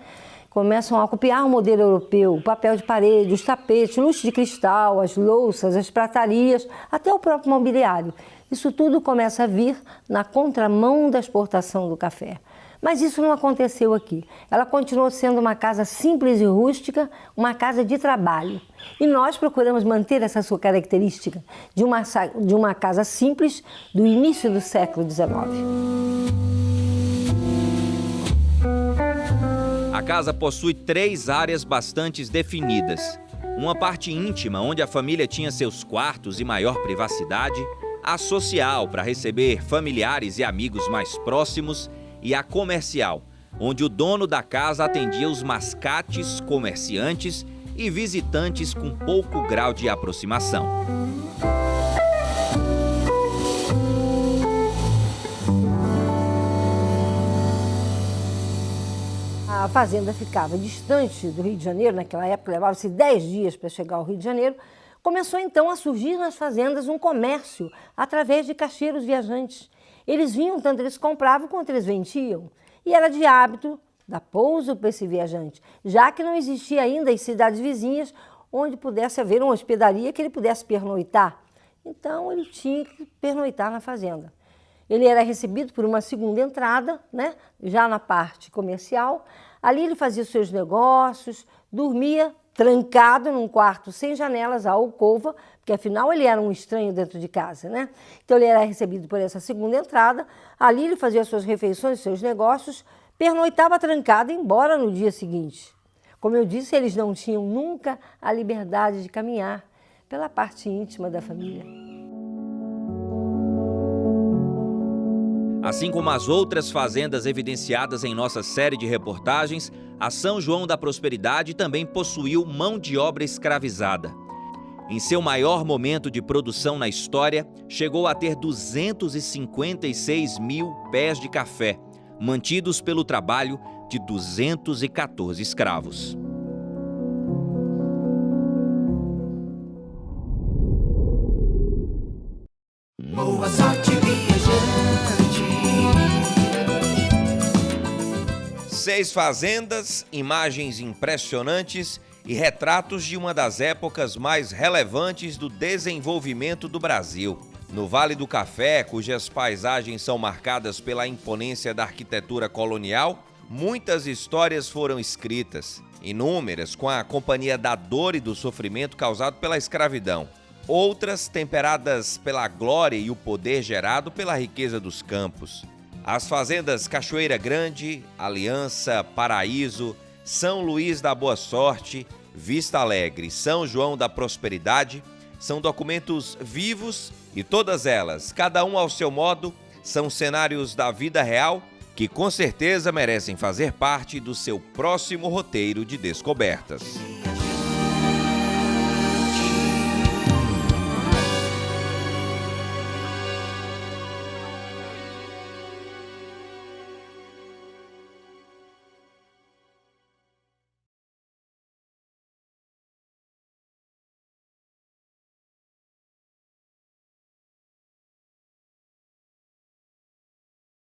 Começam a copiar o modelo europeu, o papel de parede, os tapetes, luxo de cristal, as louças, as pratarias, até o próprio mobiliário. Isso tudo começa a vir na contramão da exportação do café. Mas isso não aconteceu aqui. Ela continuou sendo uma casa simples e rústica, uma casa de trabalho. E nós procuramos manter essa sua característica de uma casa simples do início do século XIX. A casa possui 3 áreas bastante definidas. Uma parte íntima, onde a família tinha seus quartos e maior privacidade, a social, para receber familiares e amigos mais próximos, e a comercial, onde o dono da casa atendia os mascates, comerciantes e visitantes com pouco grau de aproximação. A fazenda ficava distante do Rio de Janeiro, naquela época levava-se 10 dias para chegar ao Rio de Janeiro. Começou então a surgir nas fazendas um comércio através de caixeiros viajantes. Eles vinham, tanto eles compravam quanto eles vendiam. E era de hábito dar pouso para esse viajante, já que não existia ainda em cidades vizinhas onde pudesse haver uma hospedaria que ele pudesse pernoitar. Então ele tinha que pernoitar na fazenda. Ele era recebido por uma segunda entrada, né, já na parte comercial. Ali ele fazia os seus negócios, dormia trancado num quarto sem janelas, a alcova, porque afinal ele era um estranho dentro de casa, né? Então ele era recebido por essa segunda entrada, ali ele fazia as suas refeições, seus negócios, pernoitava trancado e ia embora no dia seguinte. Como eu disse, eles não tinham nunca a liberdade de caminhar pela parte íntima da família. Assim como as outras fazendas evidenciadas em nossa série de reportagens, a São João da Prosperidade também possuiu mão de obra escravizada. Em seu maior momento de produção na história, chegou a ter 256 mil pés de café, mantidos pelo trabalho de 214 escravos. Boa sorte, viajante. 6 fazendas, imagens impressionantes e retratos de uma das épocas mais relevantes do desenvolvimento do Brasil. No Vale do Café, cujas paisagens são marcadas pela imponência da arquitetura colonial, muitas histórias foram escritas, inúmeras com a companhia da dor e do sofrimento causado pela escravidão. Outras temperadas pela glória e o poder gerado pela riqueza dos campos. As fazendas Cachoeira Grande, Aliança, Paraíso, São Luís da Boa Sorte, Vista Alegre e São João da Prosperidade são documentos vivos e todas elas, cada um ao seu modo, são cenários da vida real que com certeza merecem fazer parte do seu próximo roteiro de descobertas.